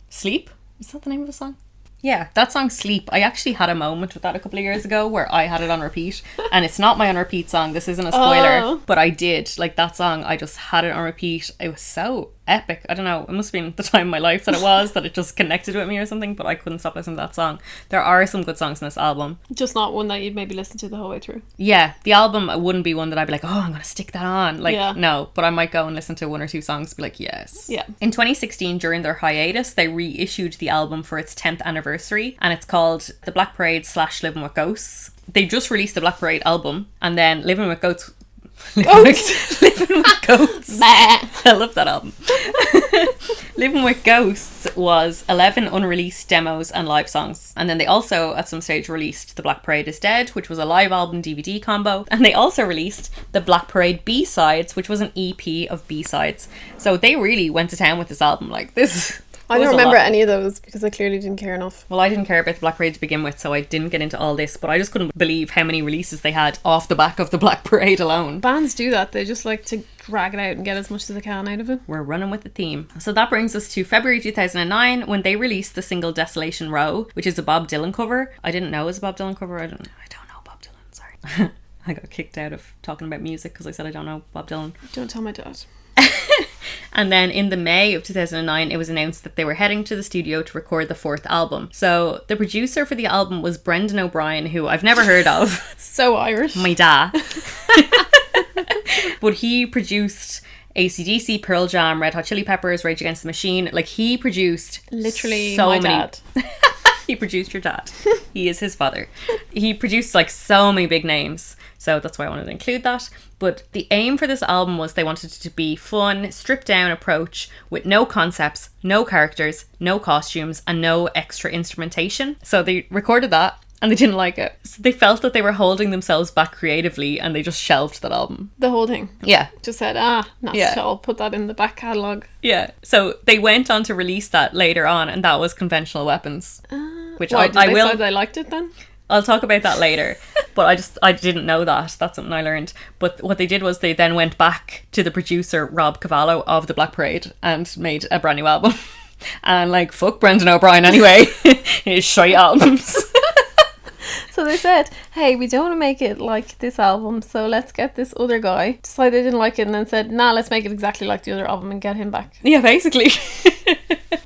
Sleep? Is that the name of the song? Yeah, that song Sleep. I actually had a moment with that a couple of years ago where I had it on repeat. And it's not my on repeat song. This isn't a spoiler. But I did. Like that song, I just had it on repeat. It was so epic. I don't know. It must have been the time of my life that it was, that it just connected with me or something. But I couldn't stop listening to that song. There are some good songs in this album. Just not one that you'd maybe listen to the whole way through. Yeah, the album wouldn't be one that I'd be like, oh, I'm going to stick that on. Like, no. But I might go and listen to one or two songs and be like, yes. Yeah. In 2016, during their hiatus, they reissued the album for its 10th anniversary. And it's called The Black Parade / Living with Ghosts. They just released the Black Parade album. And then Living with Ghosts... Living with Ghosts. I love that album. Living with Ghosts was 11 unreleased demos and live songs. And then they also at some stage released The Black Parade is Dead, which was a live album DVD combo. And they also released the Black Parade B-sides, which was an EP of B-sides. So they really went to town with this album. Like this. I don't remember any of those because I clearly didn't care enough. Well, I didn't care about the Black Parade to begin with, so I didn't get into all this, but I just couldn't believe how many releases they had off the back of the Black Parade alone. Bands do that. They just like to drag it out and get as much as they can out of it. We're running with the theme. So that brings us to February 2009 when they released the single Desolation Row, which is a Bob Dylan cover. I didn't know it was a Bob Dylan cover. I don't know Bob Dylan, sorry. I got kicked out of talking about music because I said I don't know Bob Dylan. Don't tell my dad. And then in the May of 2009, it was announced that they were heading to the studio to record the 4th album. So the producer for the album was Brendan O'Brien, who I've never heard of. So Irish. My dad. But he produced AC/DC, Pearl Jam, Red Hot Chili Peppers, Rage Against the Machine. Like he produced literally so my many... dad. He produced your dad. He is his father. He produced like so many big names. So that's why I wanted to include that. But the aim for this album was they wanted it to be fun, stripped down approach with no concepts, no characters, no costumes, and no extra instrumentation. So they recorded that and they didn't like it. So they felt that they were holding themselves back creatively and they just shelved that album. The whole thing? Yeah. Just said, not at all. Put that in the back catalogue. Yeah. So they went on to release that later on and that was Conventional Weapons. Which why, I will. Say they liked it then? I'll talk about that later. But I didn't know that. That's something I learned. But what they did was they then went back to the producer, Rob Cavallo of the Black Parade, and made a brand new album. And like, fuck Brendan O'Brien anyway. His shite albums. So they said, hey, we don't want to make it like this album, so let's get this other guy. Decided they didn't like it and then said, nah, let's make it exactly like the other album and get him back. Yeah, basically.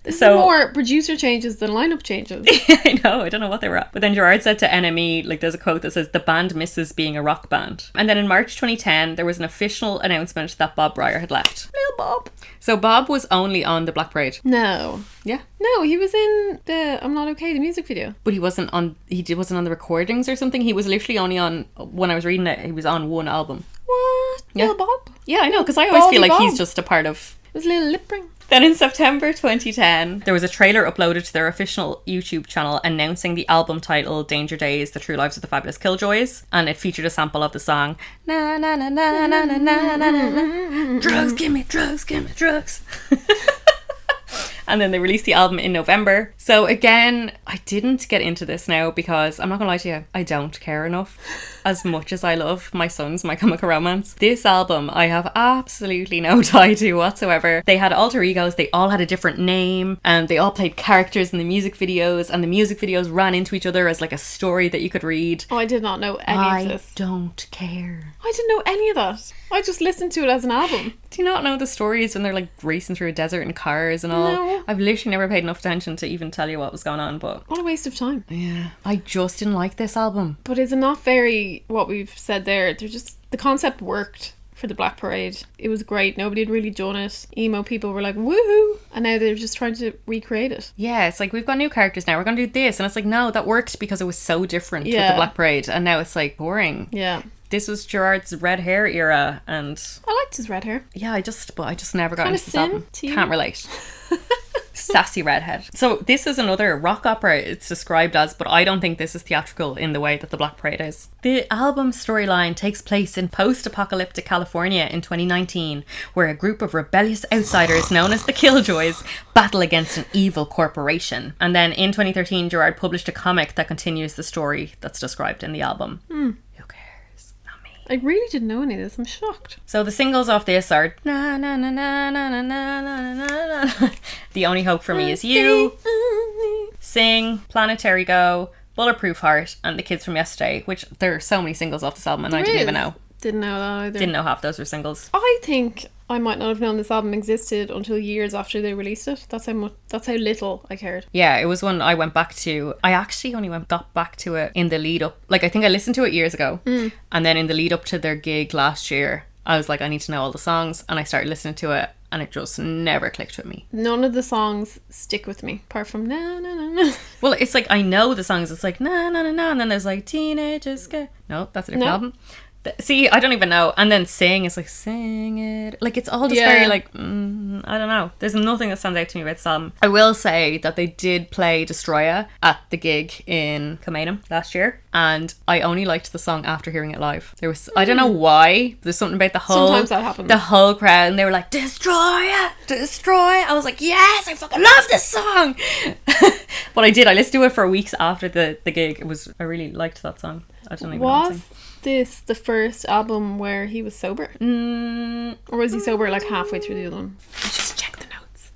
This is more producer changes than lineup changes. I know, I don't know what they were at. But then Gerard said to NME, like there's a quote that says, the band misses being a rock band. And then in March 2010, there was an official announcement that Bob Breyer had left. Little Bob. So Bob was only on the Black Parade. No. Yeah. No, he was in the I'm Not Okay, the music video. But he wasn't on the recordings or something. He was literally only on, when I was reading it, he was on one album. What? Yeah. Little Bob? Yeah, I know, because I always feel like Bob. he's just a part of... It was a little lip ring. Then in September 2010, there was a trailer uploaded to their official YouTube channel announcing the album title Danger Days, The True Lives of the Fabulous Killjoys, and it featured a sample of the song na na na na na na na na na drugs, give me drugs, give me drugs. And then they released the album in November. So again, I didn't get into this now because I'm not gonna lie to you, I don't care enough. As much as I love my son's My Chemical Romance, this album I have absolutely no tie to whatsoever. They had alter egos, they all had a different name, and they all played characters in the music videos, and the music videos ran into each other as like a story that you could read. Oh, I did not know any of this. I don't care. I didn't know any of that. I just listened to it as an album. Do you not know the stories when they're like racing through a desert in cars and all? No. I've literally never paid enough attention to even tell you what was going on, but... What a waste of time. Yeah. I just didn't like this album. But is it not very, what we've said there, they're just, the concept worked for the Black Parade. It was great. Nobody had really done it. Emo people were like, woohoo! And now they're just trying to recreate it. Yeah, it's like, we've got new characters now, we're going to do this. And it's like, no, that worked because it was so different with the Black Parade. And now it's like boring. Yeah. This was Gerard's red hair era, and I liked his red hair. yeah, I just never got Kinda into this album. to you. Can't relate. Sassy redhead. So this is another rock opera it's described as, but I don't think this is theatrical in the way that the Black Parade is. The album storyline takes place in post-apocalyptic California in 2019, where a group of rebellious outsiders known as the Killjoys battle against an evil corporation. And then in 2013, Gerard published a comic that continues the story that's described in the album. Who cares? Not me. I really didn't know any of this. I'm shocked. So the singles off this are na na na na na na na na na na. The Only Hope for Me Is You, Sing, Planetary Go, Bulletproof Heart, and The Kids from Yesterday, which there are so many singles off this album and I didn't even know. Didn't know that either. Didn't know half those were singles. I think I might not have known this album existed until years after they released it. That's how little I cared. Yeah, it was one I went back to. I actually only got back to it in the lead up. Like, I think I listened to it years ago. And then in the lead up to their gig last year, I was like, I need to know all the songs. And I started listening to it and it just never clicked with me. None of the songs stick with me, apart from na na na na. Well, it's like, I know the songs. It's like na na na na. And then there's like Teenagers. No, that's a different album. See, I don't even know. And then Sing is like, sing it. Like, it's all just very like, I don't know. There's nothing that stands out to me about this album. I will say that they did play Destroya at the gig in Kilmainham last year. And I only liked the song after hearing it live. There was, I don't know why. There's something about the whole... Sometimes that happens. The whole crowd. And they were like, Destroya, Destroya. I was like, yes, I fucking love this song. But I did. I listened to it for weeks after the gig. I really liked that song. I don't even know what to sing. This the first album where he was sober? Or was he sober like halfway through the other one? Let's just check the notes.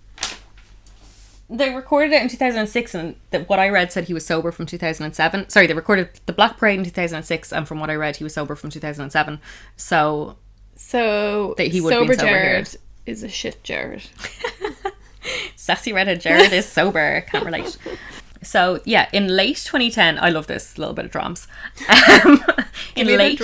They recorded it in 2006 and what I read said he was sober from 2007. Sorry, they recorded the Black Parade in 2006 and from what I read he was sober from 2007. So that he would be sober Jared here. Is a shit Jared. Sassy redhead Jared is sober. Can't relate. So yeah, in late 2010, I love this little bit of drums. In late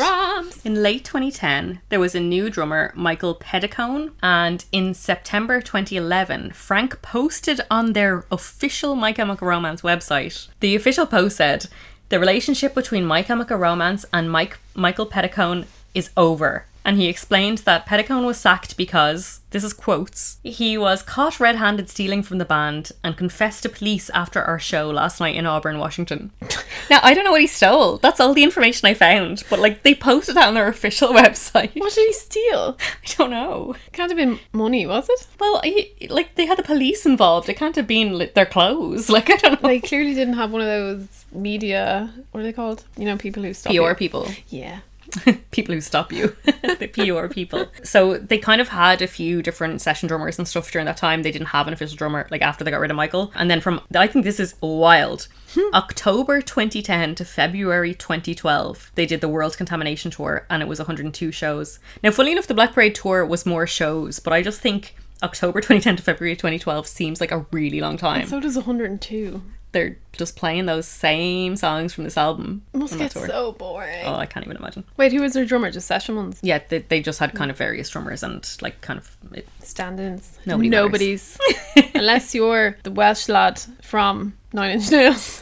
2010, there was a new drummer, Michael Pedicone, and in September 2011, Frank posted on their official My Chemical Romance website. The official post said, "The relationship between My Chemical Romance and Michael Pedicone is over." And he explained that Pedicone was sacked because, this is quotes, he was caught red-handed stealing from the band and confessed to police after our show last night in Auburn, Washington. Now, I don't know what he stole. That's all the information I found. But, like, they posted that on their official website. What did he steal? I don't know. Can't have been money, was it? Well, they had the police involved. It can't have been like, their clothes. Like, I don't know. They clearly didn't have one of those media, what are they called? You know, people who stop PR people. Yeah. People who stop you, the PR people. So they kind of had a few different session drummers and stuff during that time. They didn't have an official drummer, like after they got rid of Michael. And then from, I think this is wild, October 2010 to February 2012, they did the World Contamination Tour, and it was 102 shows. Now, funny enough, the Black Parade Tour was more shows, but I just think October 2010 to February 2012 seems like a really long time. And so does 102. They're just playing those same songs from this album. It must get so boring. Oh, I can't even imagine. Wait, who was their drummer? Just session ones? Yeah, they just had kind of various drummers and like kind of... Stand-ins. Nobody's. Unless you're the Welsh lad from 9 Inch Nails.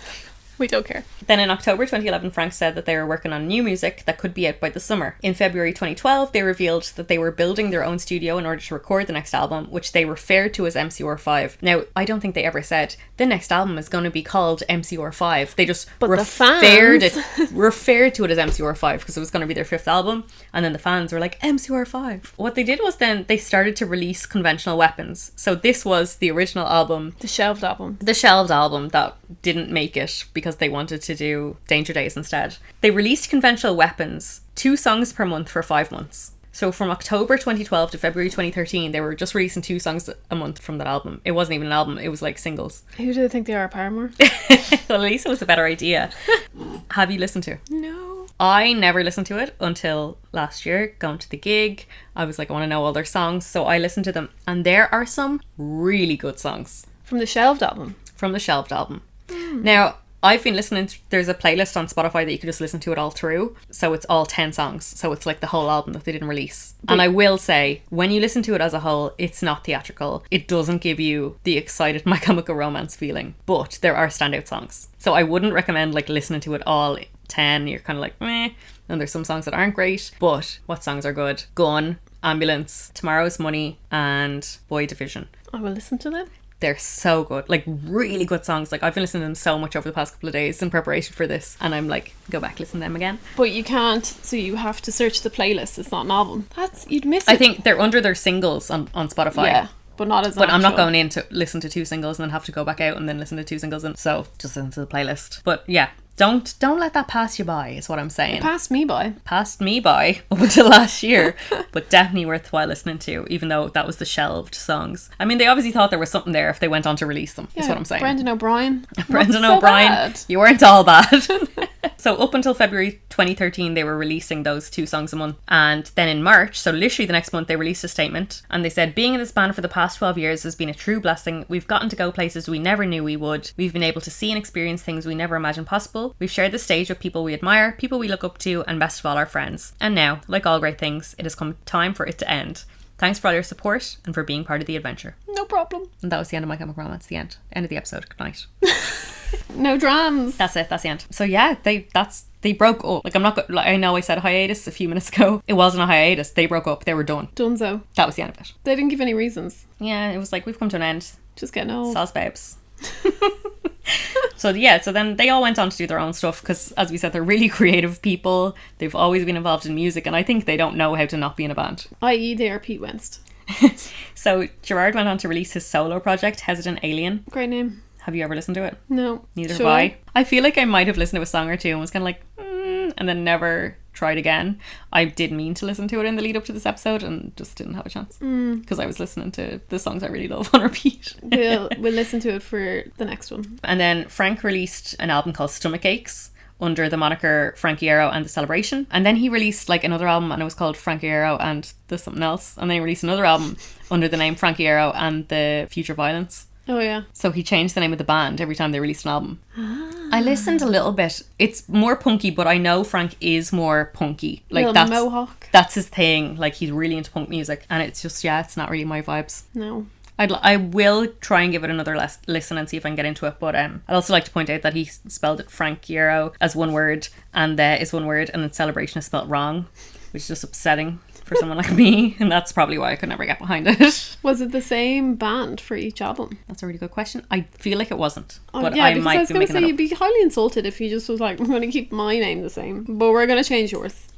We don't care. Then in October 2011, Frank said that they were working on new music that could be out by the summer. In February 2012, they revealed that they were building their own studio in order to record the next album, which they referred to as MCR5. Now, I don't think they ever said the next album is going to be called MCR5. They just referred to it as MCR5 because it was going to be their fifth album, and then the fans were like, MCR5. What they did was then they started to release conventional weapons. So this was the original album. The shelved album. The shelved album that didn't make it because they wanted to do Danger Days instead. They released Conventional Weapons, 2 songs per month for 5 months. So from October 2012 to February 2013, they were just releasing 2 songs a month from that album. It wasn't even an album, it was like singles. Who do they think they are, Paramore? Well, at least it was a better idea. Have you listened to it? No. I never listened to it until last year, going to the gig. I was like, I want to know all their songs, so I listened to them. And there are some really good songs. From the shelved album? From the shelved album. Now, I've been listening there's a playlist on Spotify that you can just listen to it all through, so it's all 10 songs, so it's like the whole album that they didn't release. And I will say, when you listen to it as a whole, it's not theatrical. It doesn't give you the excited My Chemical Romance feeling, but there are standout songs. So I wouldn't recommend like listening to it all 10. You're kind of like meh, and there's some songs that aren't great, but what songs are good? Gun, Ambulance, Tomorrow's Money, and Boy Division. I will listen to them. They're so good, like really good songs. Like I've been listening to them so much over the past couple of days in preparation for this, and I'm like, go back, listen to them again. But you can't, so you have to search the playlist. It's not an album. You'd miss it. I think they're under their singles on Spotify. Yeah, but not as But I'm not going in to listen to 2 singles and then have to go back out and then listen to 2 singles, and so just listen to the playlist. But yeah, don't let that pass you by, is what I'm saying. It passed me by. Passed me by up until last year, but definitely worthwhile listening to, even though that was the shelved songs. I mean, they obviously thought there was something there if they went on to release them, is what I'm saying. Brendan O'Brien. Brendan O'Brien, you weren't all bad. So up until February 2013, they were releasing those 2 songs a month. And then in March, so literally the next month, they released a statement. And they said, being in this band for the past 12 years has been a true blessing. We've gotten to go places we never knew we would. We've been able to see and experience things we never imagined possible. We've shared the stage with people we admire, people we look up to, and best of all, our friends. And now, like all great things, it has come time for it to end. Thanks for all your support and for being part of the adventure. No problem. And that was the end of My Chemical Romance. The end of the episode. Good night. No drums. That's it. That's the end. So yeah, they broke up. Like I know I said hiatus a few minutes ago. It wasn't a hiatus. They broke up. They were done. Donezo. That was the end of it. They didn't give any reasons. Yeah, it was like, we've come to an end. Just getting old. Sauce babes. So then they all went on to do their own stuff because, as we said, they're really creative people. They've always been involved in music, and I think they don't know how to not be in a band. I.e. they are Pete Wentz. So Gerard went on to release his solo project, Hesitant Alien. Great name. Have you ever listened to it? No. Neither have I. I feel like I might have listened to a song or two and was kind of like, and then never tried again. I did mean to listen to it in the lead up to this episode and just didn't have a chance because I was listening to the songs I really love on repeat. We'll listen to it for the next one. And then Frank released an album called Stomach Aches under the moniker Frankie Arrow and The Celebration. And then he released like another album and it was called Frankie Arrow and The Something Else. And then he released another album under the name Frankie Arrow and The Future Violence. Oh yeah. So he changed the name of the band every time they released an album. I listened a little bit. It's more punky, but I know Frank is more punky. Like that's his thing. Like he's really into punk music, and it's just it's not really my vibes. No. I will try and give it another listen and see if I can get into it. But I'd also like to point out that he spelled it Frank Euro as one word, and is one word, and then Celebration is spelled wrong, which is just upsetting for someone like me, and that's probably why I could never get behind it. Was it the same band for each album? That's a really good question. I feel like it wasn't, but yeah, I was going to say you'd be highly insulted if he just was like, I'm going to keep my name the same, but we're going to change yours.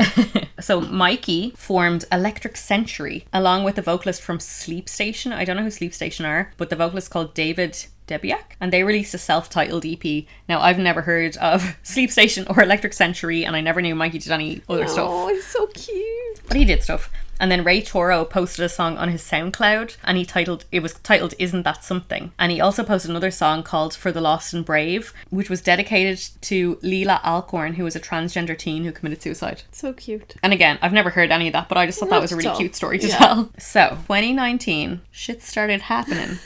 So Mikey formed Electric Century along with the vocalist from Sleep Station. I don't know who Sleep Station are, but the vocalist called David Debiak, and they released a self-titled EP. Now, I've never heard of Sleep Station or Electric Century, and I never knew Mikey did any other stuff. Oh, he's so cute. But he did stuff. And then Ray Toro posted a song on his SoundCloud, and it was titled Isn't That Something? And he also posted another song called For the Lost and Brave, which was dedicated to Leela Alcorn, who was a transgender teen who committed suicide. So cute. And again, I've never heard any of that, but I just thought that was a really cute story to tell. So, 2019, shit started happening.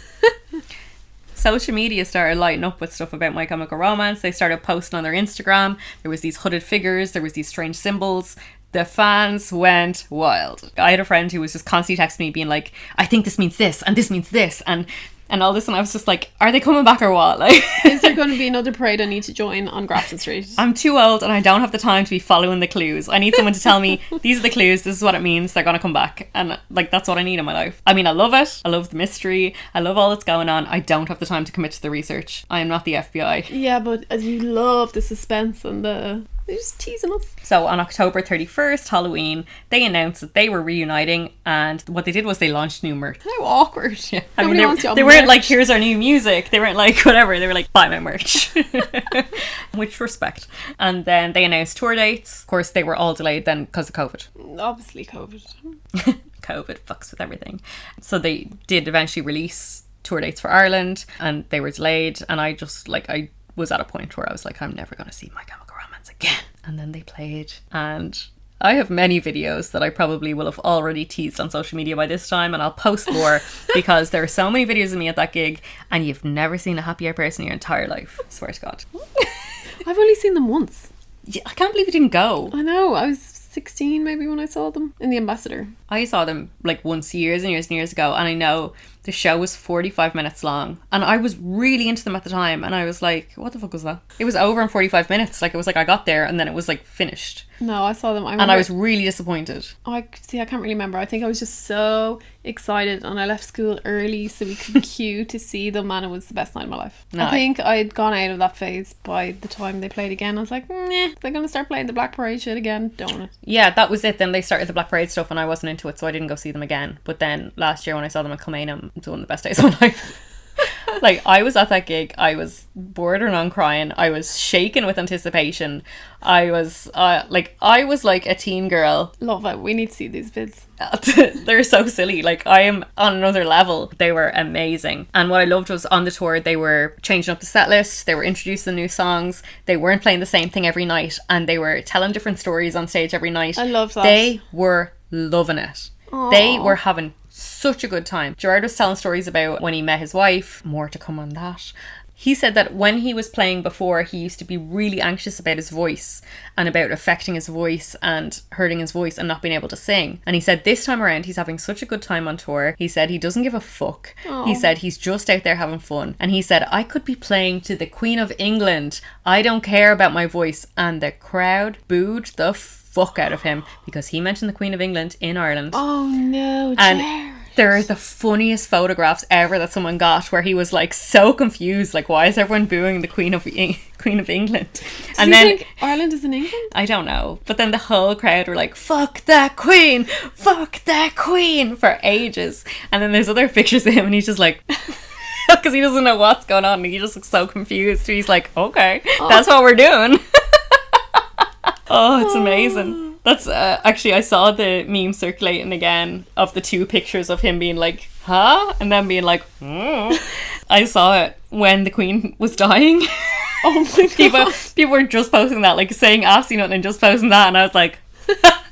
Social media started lighting up with stuff about My Chemical Romance. They started posting on their Instagram. There was these hooded figures. There was these strange symbols. The fans went wild. I had a friend who was just constantly texting me being like, I think this means this and this means this and all this, and I was just like, are they coming back or what? Like, is there going to be another parade I need to join on Grafton Street? I'm too old and I don't have the time to be following the clues. I need someone to tell me, these are the clues, this is what it means, they're going to come back. And like, that's what I need in my life. I mean, I love it. I love the mystery. I love all that's going on. I don't have the time to commit to the research. I am not the FBI. Yeah, but you love the suspense and they're just teasing us. So on October 31st, Halloween, they announced that they were reuniting, and what they did was they launched new merch. How awkward. Yeah. I mean, they weren't like, here's our new music. They weren't like, whatever. They were like, buy my merch. Which, respect. And then they announced tour dates. Of course, they were all delayed then because of COVID. Obviously COVID. COVID fucks with everything. So they did eventually release tour dates for Ireland, and they were delayed, and I was at a point where I was like, I'm never going to see My Chemical Romance again. And then they played, and I have many videos that I probably will have already teased on social media by this time, and I'll post more because there are so many videos of me at that gig, and you've never seen a happier person in your entire life. I swear to God. I've only seen them once. Yeah, I can't believe you didn't go. I know, I was 16 maybe when I saw them in the Ambassador. I saw them like once years and years and years ago, and I know the show was 45 minutes long, and I was really into them at the time, and I was like, what the fuck was that? It was over in 45 minutes. Like, it was like I got there and then it was like finished. No, I saw them. And I was really disappointed. I can't really remember. I think I was just so excited, and I left school early so we could queue to see them, and it was the best night of my life. No, I think I'd gone out of that phase by the time they played again. I was like, nah, they're going to start playing the Black Parade shit again. Don't want it. Yeah, that was it. Then they started the Black Parade stuff, and I wasn't into it, so I didn't go see them again. But then last year when I saw them at Kilmainham, it was one of the best days of my life. Like, I was at that gig, I was bordering on crying, I was shaking with anticipation. I was like a teen girl. Love it. We need to see these vids. They're so silly. Like, I am on another level. They were amazing. And what I loved was on the tour, they were changing up the set list, they were introducing new songs, they weren't playing the same thing every night, and they were telling different stories on stage every night. I love that. They were loving it. Aww. They were having such a good time. Gerard was telling stories about when he met his wife. More to come on that. He said that when he was playing before, he used to be really anxious about his voice and about affecting his voice and hurting his voice and not being able to sing. And he said this time around, he's having such a good time on tour. He said he doesn't give a fuck. Aww. He said he's just out there having fun. And he said, I could be playing to the Queen of England. I don't care about my voice. And the crowd booed the fuck out of him because he mentioned the Queen of England in Ireland. Oh no, and Jared. there are the funniest photographs ever that someone got where he was like so confused, like, why is everyone booing the Queen of England? And then you think Ireland is in England? I don't know, but then the whole crowd were like, fuck that Queen for ages. And then there's other pictures of him and he's just like because he doesn't know what's going on and he just looks so confused. He's like, okay, that's what we're doing. Oh, it's amazing. That's actually, I saw the meme circulating again of the two pictures of him being like, huh? And then being like, I saw it when the Queen was dying. Oh my God. People were just posting that, like saying absolutely nothing and just posting that, and I was like,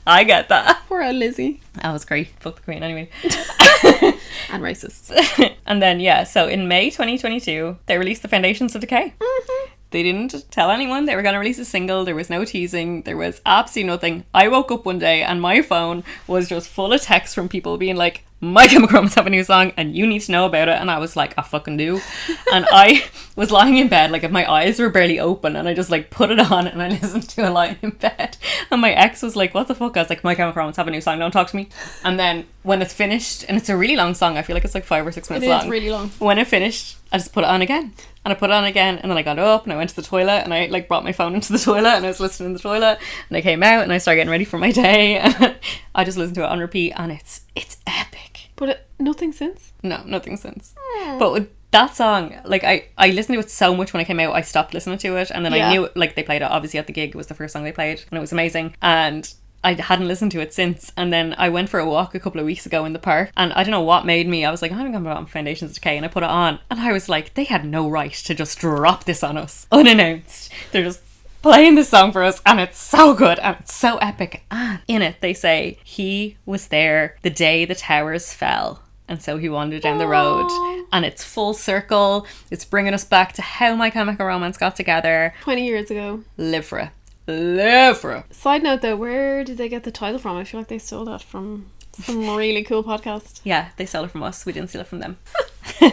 I get that. Poor old Lizzie. That was great. Fuck the Queen anyway. And racists. And then, yeah, so in May 2022, they released The Foundations of Decay. Mm-hmm. They didn't tell anyone they were going to release a single. There was no teasing. There was absolutely nothing. I woke up one day and my phone was just full of texts from people being like, My Chemical Romance have a new song and you need to know about it. And I was like, I fucking do. And I was lying in bed, like my eyes were barely open, and I just like put it on and I listened to it lying in bed. And my ex was like, what the fuck? I was like, My Chemical Romance have a new song, don't talk to me. And then when it's finished, and it's a really long song, I feel like it's like 5 or 6 minutes long. It is really long. When it finished, I just put it on again. And I put it on again, and then I got up and I went to the toilet and I like brought my phone into the toilet and I was listening in the toilet, and I came out and I started getting ready for my day and I just listened to it on repeat, and it's epic. But nothing since? No, nothing since. But with That song, like I listened to it so much when it came out, I stopped listening to it, and then I knew, like, they played it obviously at the gig. It was the first song they played, and it was amazing, and I hadn't listened to it since. And then I went for a walk a couple of weeks ago in the park, and I don't know what made me, I was like, I'm gonna put on Foundations Decay, and I put it on, and I was like, they had no right to just drop this on us unannounced. They're just playing this song for us, and it's so good and it's so epic. And in it they say, he was there the day the towers fell, and so he wandered down the road. And it's full circle. It's bringing us back to how My Chemical Romance got together 20 years ago. Live for it. Live for it. Side note though, where did they get the title from? I feel like they stole that from some really cool podcast. Yeah, they stole it from us. We didn't steal it from them.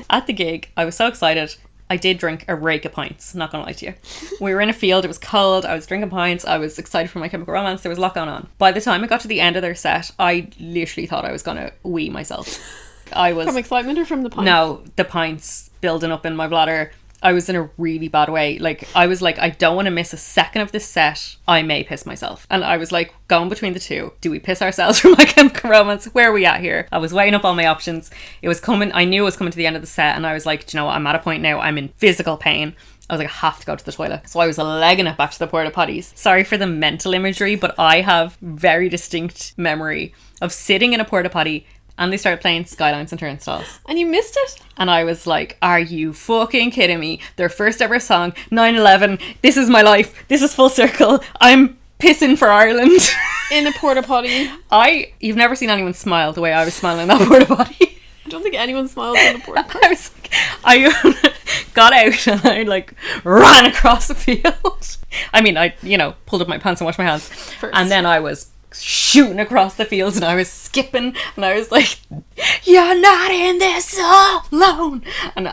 At the gig, I was so excited. I did drink a rake of pints, not gonna lie to you. We were in a field, it was cold, I was drinking pints, I was excited for My Chemical Romance, there was a lot going on. By the time I got to the end of their set, I literally thought I was gonna wee myself. I was... From excitement or from the pints? No, the pints building up in my bladder. I was in a really bad way. Like, I was like, I don't want to miss a second of this set. I may piss myself. And I was like, going between the two. Do we piss ourselves for My Chemical Romance? Where are we at here? I was weighing up all my options. It was coming. I knew it was coming to the end of the set. And I was like, do you know what? I'm at a point now. I'm in physical pain. I was like, I have to go to the toilet. So I was legging it back to the porta potties. Sorry for the mental imagery, but I have very distinct memory of sitting in a porta potty, and they started playing Skylines and Turnstiles. And you missed it? And I was like, are you fucking kidding me? Their first ever song, 9/11, this is my life, this is full circle, I'm pissing for Ireland. In a porta potty. You've never seen anyone smile the way I was smiling in that porta potty. I don't think anyone smiles in a porta potty. I was like, I got out and I like ran across the field. I mean, I, pulled up my pants and washed my hands. First. And then I was shooting across the fields and I was skipping and I was like, you're not in this alone, and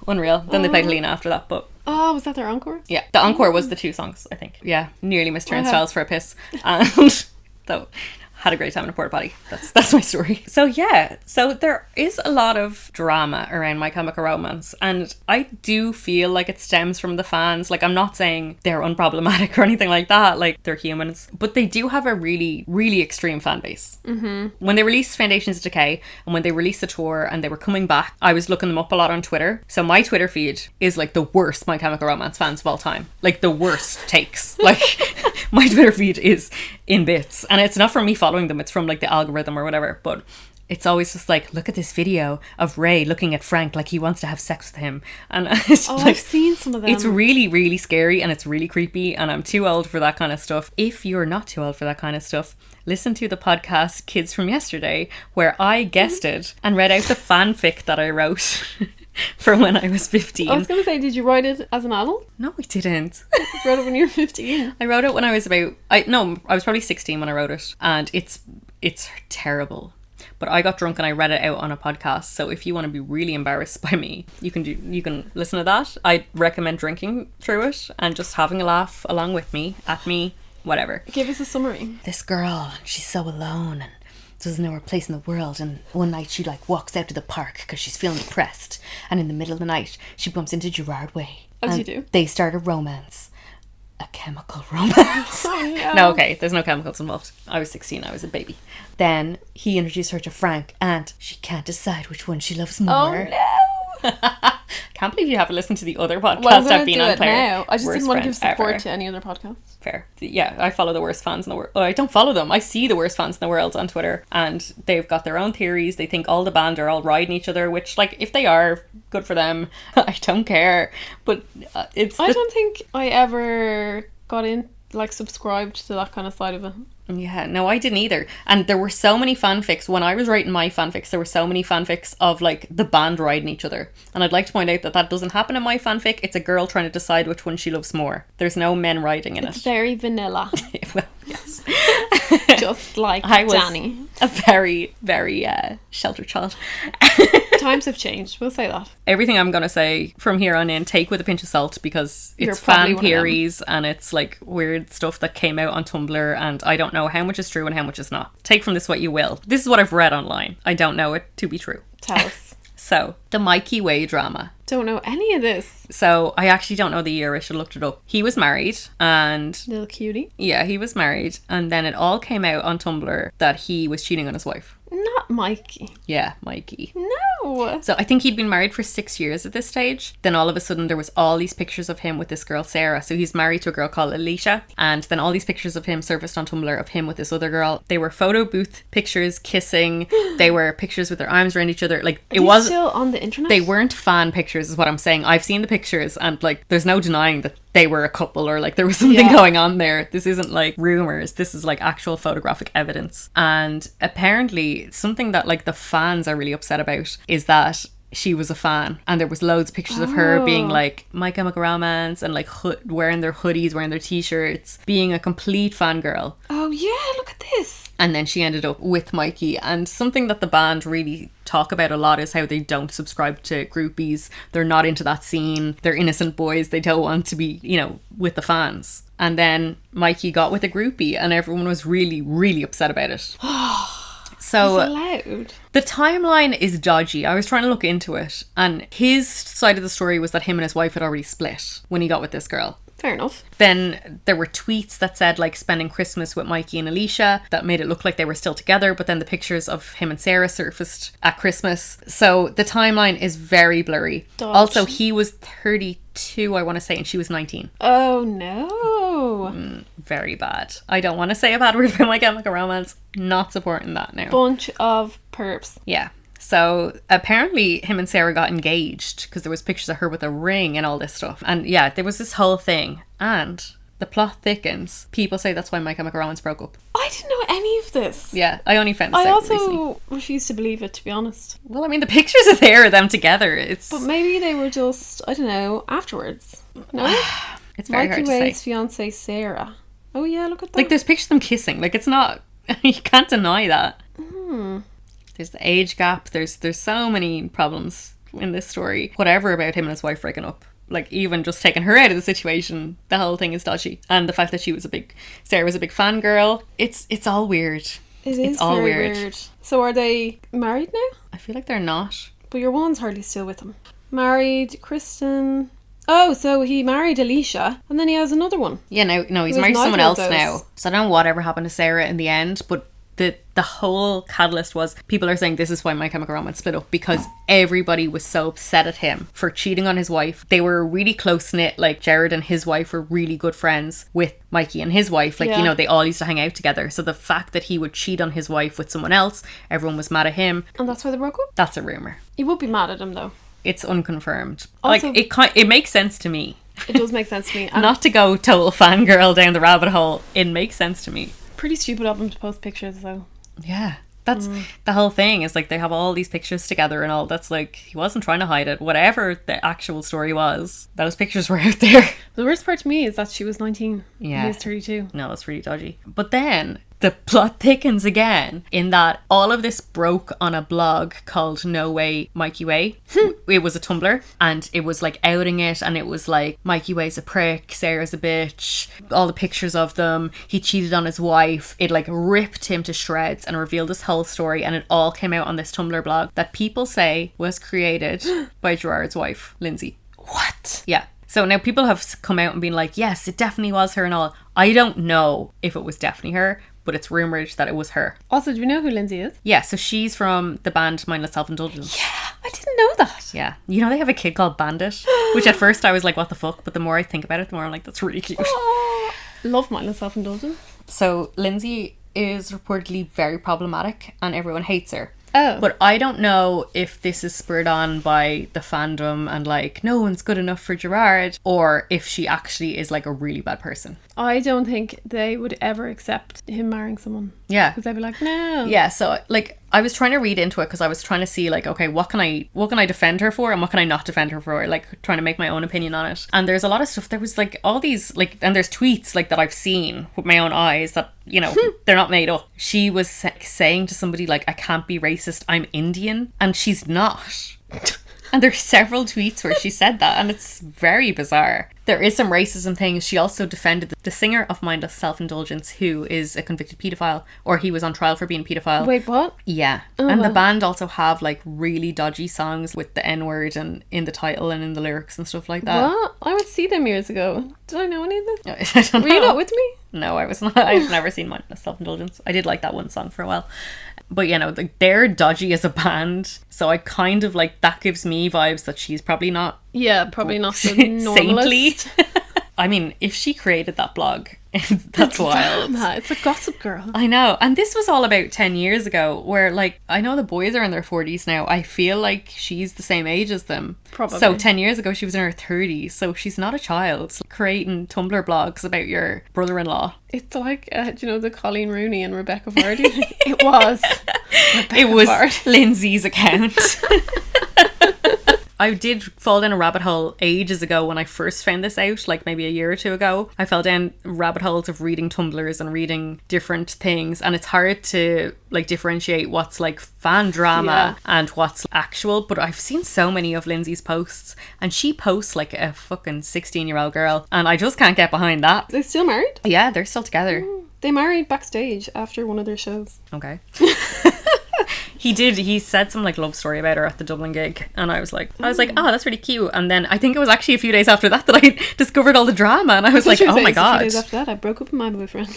unreal. Then they played Helena after that, but oh, was that their encore? yeah, the encore was the 2 songs, I think. Yeah, nearly missed Turnstiles for a piss, and though had a great time in a porta potty. That's my story. So yeah, so there is a lot of drama around My Chemical Romance, and I do feel like it stems from the fans. Like, I'm not saying they're unproblematic or anything like that, like, they're humans, but they do have a really, really extreme fan base. When they released Foundations of Decay and when they released the tour and they were coming back, I was looking them up a lot on Twitter. So my Twitter feed is like the worst My Chemical Romance fans of all time, like the worst takes. Like, my Twitter feed is in bits, and it's not from me following them, it's from like the algorithm or whatever, but it's always just like, look at this video of Ray looking at Frank like he wants to have sex with him, and it's like, I've seen some of them. it's really, really scary and it's really creepy, and I'm too old for that kind of stuff. If you're not too old for that kind of stuff, listen to the podcast Kids From Yesterday, where I guessed it and read out the fanfic that I wrote for when I was 15. I was going to say, did you write it as an adult? No, I didn't. You wrote it when you were 15? I wrote it when I was I was probably 16 when I wrote it, and it's terrible. But I got drunk and I read it out on a podcast, so if you want to be really embarrassed by me, you can listen to that. I recommend drinking through it and just having a laugh along with me, at me, whatever. Give us a summary. This girl, she's so alone and doesn't know her place in the world, and one night she like walks out to the park because she's feeling depressed, and in the middle of the night she bumps into Gerard Way. As you do. They start a romance. A chemical romance. Oh, no. No, okay, there's no chemicals involved. I was 16, I was a baby. Then he introduced her to Frank, and she can't decide which one she loves more. Oh no! Can't believe you haven't listened to the other podcast Well, I'm I've gonna been do on, it Claire. now. I just Worst didn't want to give friend support ever. to any other podcasts. Fair. Yeah, I follow the worst fans in the world. Oh, I don't follow them. I see the worst fans in the world on Twitter, and they've got their own theories. They think all the band are all riding each other, which, like, if they are, good for them. I don't care. But I don't think I ever got in, like, subscribed to that kind of side of it. Yeah, no, I didn't either. And there were so many fanfics. When I was writing my fanfics, there were so many fanfics of, like, the band riding each other. And I'd like to point out that doesn't happen in my fanfic. It's a girl trying to decide which one she loves more. There's no men riding in It's it. very vanilla. Well, yes. Just like I was Dani. a very, very sheltered child. Times have changed, we'll say that. Everything I'm going to say from here on in, take with a pinch of salt, because You're it's probably fan one of them. theories and it's like weird stuff that came out on Tumblr, and I don't know how much is true and how much is not. Take from this what you will. This is what I've read online. I don't know it to be true. Tell us. So, the Mikey Way drama. Don't know any of this. So, I actually don't know the year. I should have looked it up. He was married, and Little cutie. yeah, he was married, and then it all came out on Tumblr that he was cheating on his wife. Not Mikey. Yeah, Mikey. No. So I think he'd been married for 6 years at this stage. Then all of a sudden there was all these pictures of him with this girl, Sarah. So he's married to a girl called Alicia. And then all these pictures of him surfaced on Tumblr of him with this other girl. They were photo booth pictures, kissing. They were pictures with their arms around each other. Like, it was still on the internet? They weren't fan pictures is what I'm saying. I've seen the pictures and like there's no denying that they were a couple or like there was something going on there. This isn't like rumors. This is like actual photographic evidence. And apparently something that like the fans are really upset about is that she was a fan, and there was loads of pictures of her being like My Chemical Romance and like wearing their hoodies, wearing their t-shirts, being a complete fangirl. Oh yeah, look at this. And then she ended up with Mikey. And something that the band really talk about a lot is how they don't subscribe to groupies. They're not into that scene. They're innocent boys. They don't want to be, you know, with the fans. And then Mikey got with a groupie and everyone was really, really upset about it. So the timeline is dodgy. I was trying to look into it, and his side of the story was that him and his wife had already split when he got with this girl. Fair enough. Then there were tweets that said like spending Christmas with Mikey and Alicia that made it look like they were still together, but then the pictures of him and Sarah surfaced at Christmas. So the timeline is very blurry. Dodgy. Also, he was 32, I want to say, and she was 19. Oh no. Very bad. I don't want to say a bad word about My Chemical Romance. Not supporting that now. Bunch of perps. Yeah. So apparently him and Sarah got engaged because there was pictures of her with a ring and all this stuff. And yeah, there was this whole thing. And the plot thickens. People say that's why My Chemical Romance broke up. I didn't know any of this. Yeah, I only found this I out also recently. refuse to believe it, to be honest. Well, I mean, the pictures are there of them together. But maybe they were just, I don't know, afterwards. No? It's very Mikey hard to say. Wade's fiance Sarah. Oh yeah, look at that. Like, there's pictures of them kissing. Like, it's not... You can't deny that. There's the age gap. There's so many problems in this story. Whatever about him and his wife breaking up. Like, even just taking her out of the situation, the whole thing is dodgy. And the fact that Sarah was a big fangirl. It's all weird. It's all very weird. So are they married now? I feel like they're not. But your one's hardly still with him. Married, Kristen... Oh, so he married Alicia, and then he has another one. Yeah, no, he's married to someone else now. So I don't know whatever happened to Sarah in the end, but the whole catalyst was people are saying this is why My Chemical Romance split up, because everybody was so upset at him for cheating on his wife. They were really close-knit, like Jared and his wife were really good friends with Mikey and his wife. Like, you know, they all used to hang out together. So the fact that he would cheat on his wife with someone else, everyone was mad at him. And that's why they broke up? That's a rumour. You would be mad at him, though. It's unconfirmed. Also, like, it makes sense to me. It does make sense to me. Not to go total fangirl down the rabbit hole. It makes sense to me. Pretty stupid of him to post pictures, though. Yeah. That's the whole thing, is like they have all these pictures together and all. That's like, he wasn't trying to hide it. Whatever the actual story was, those pictures were out there. The worst part to me is that she was 19. Yeah. He was 32. No, that's really dodgy. But then the plot thickens again in that all of this broke on a blog called No Way Mikey Way. It was a Tumblr, and it was like outing it, and it was like Mikey Way's a prick, Sarah's a bitch, all the pictures of them, he cheated on his wife. It like ripped him to shreds and revealed this whole story, and it all came out on this Tumblr blog that people say was created by Gerard's wife, Lindsay. What? Yeah. So now people have come out and been like, yes, it definitely was her and all. I don't know if it was definitely her, but it's rumoured that it was her. Also, do we know who Lindsay is? Yeah, so she's from the band Mindless Self-Indulgence. Yeah, I didn't know that. Yeah. You know, they have a kid called Bandit, which at first I was like, what the fuck? But the more I think about it, the more I'm like, that's really cute. Oh, love Mindless Self-Indulgence. So Lindsay is reportedly very problematic and everyone hates her. Oh. But I don't know if this is spurred on by the fandom and like, no one's good enough for Gerard, or if she actually is like a really bad person. I don't think they would ever accept him marrying someone. Yeah. Because they'd be like, no. Yeah, so like I was trying to read into it because I was trying to see like, okay, what can I defend her for and what can I not defend her for? Like trying to make my own opinion on it. And there's a lot of stuff. There was like all these like, and there's tweets like that I've seen with my own eyes that, you know, they're not made up. She was saying to somebody like, I can't be racist, I'm Indian, and she's not. And there's several tweets where she said that, and it's very bizarre. There is some racism things. She also defended the singer of Mindless Self-Indulgence, who is a convicted paedophile, or he was on trial for being a paedophile. Wait, what? Yeah. Oh, and well. the band also have like really dodgy songs with the N-word and in the title and in the lyrics and stuff like that. What? I went to see them years ago. Did I know any of this? I don't know. Were you not with me? No, I was not. I've never seen Mindless Self-Indulgence. I did like that one song for a while. But you know, like, they're dodgy as a band, so I kind of like, that gives me vibes that she's probably not probably not so saintly. normalist. I mean, if she created that blog, that's wild. It's a gossip girl. I know. And this was all about 10 years ago, where like, I know the boys are in their 40s now. I feel like she's the same age as them. Probably. So 10 years ago, she was in her 30s. So she's not a child creating Tumblr blogs about your brother-in-law. It's like, do you know the Colleen Rooney and Rebecca Vardy? It was. It was Vardy. Lindsay's account. I did fall down a rabbit hole ages ago when I first found this out, like maybe a year or two ago. I fell down rabbit holes of reading Tumblrs and reading different things, and it's hard to like differentiate what's like fan drama and what's actual. But I've seen so many of Lindsay's posts, and she posts like a fucking 16-year-old girl, and I just can't get behind that. They're still married? Yeah, they're still together. They married backstage after one of their shows. Okay. He said some like love story about her at the Dublin gig, and I was like, oh, that's really cute. And then I think it was actually a few days after that I discovered all the drama, and I was like, oh my god. A few days after that, I broke up with my boyfriend.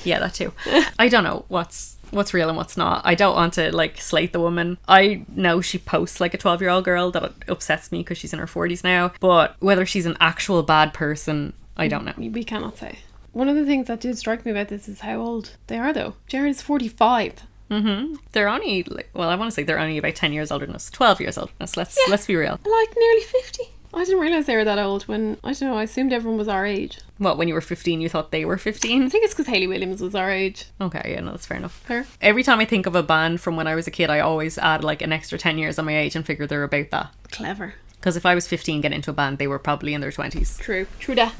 Yeah, that too. I don't know what's real and what's not. I don't want to like slate the woman. I know she posts like a 12-year-old girl that upsets me because she's in her 40s now, but whether she's an actual bad person, I don't know. We cannot say. One of the things that did strike me about this is how old they are, though. Jared's 45. They're only like, well, I want to say they're only about 10 years older than us, 12 years older than us. Let's be real. Like nearly 50. I didn't realise they were that old when, I don't know, I assumed everyone was our age. What, when you were 15 you thought they were 15? I think it's because Hayley Williams was our age. Okay, yeah, no, that's fair enough. Fair. Every time I think of a band from when I was a kid, I always add like an extra 10 years on my age and figure they're about that. Clever. Because if I was 15 getting into a band, they were probably in their 20s. True that.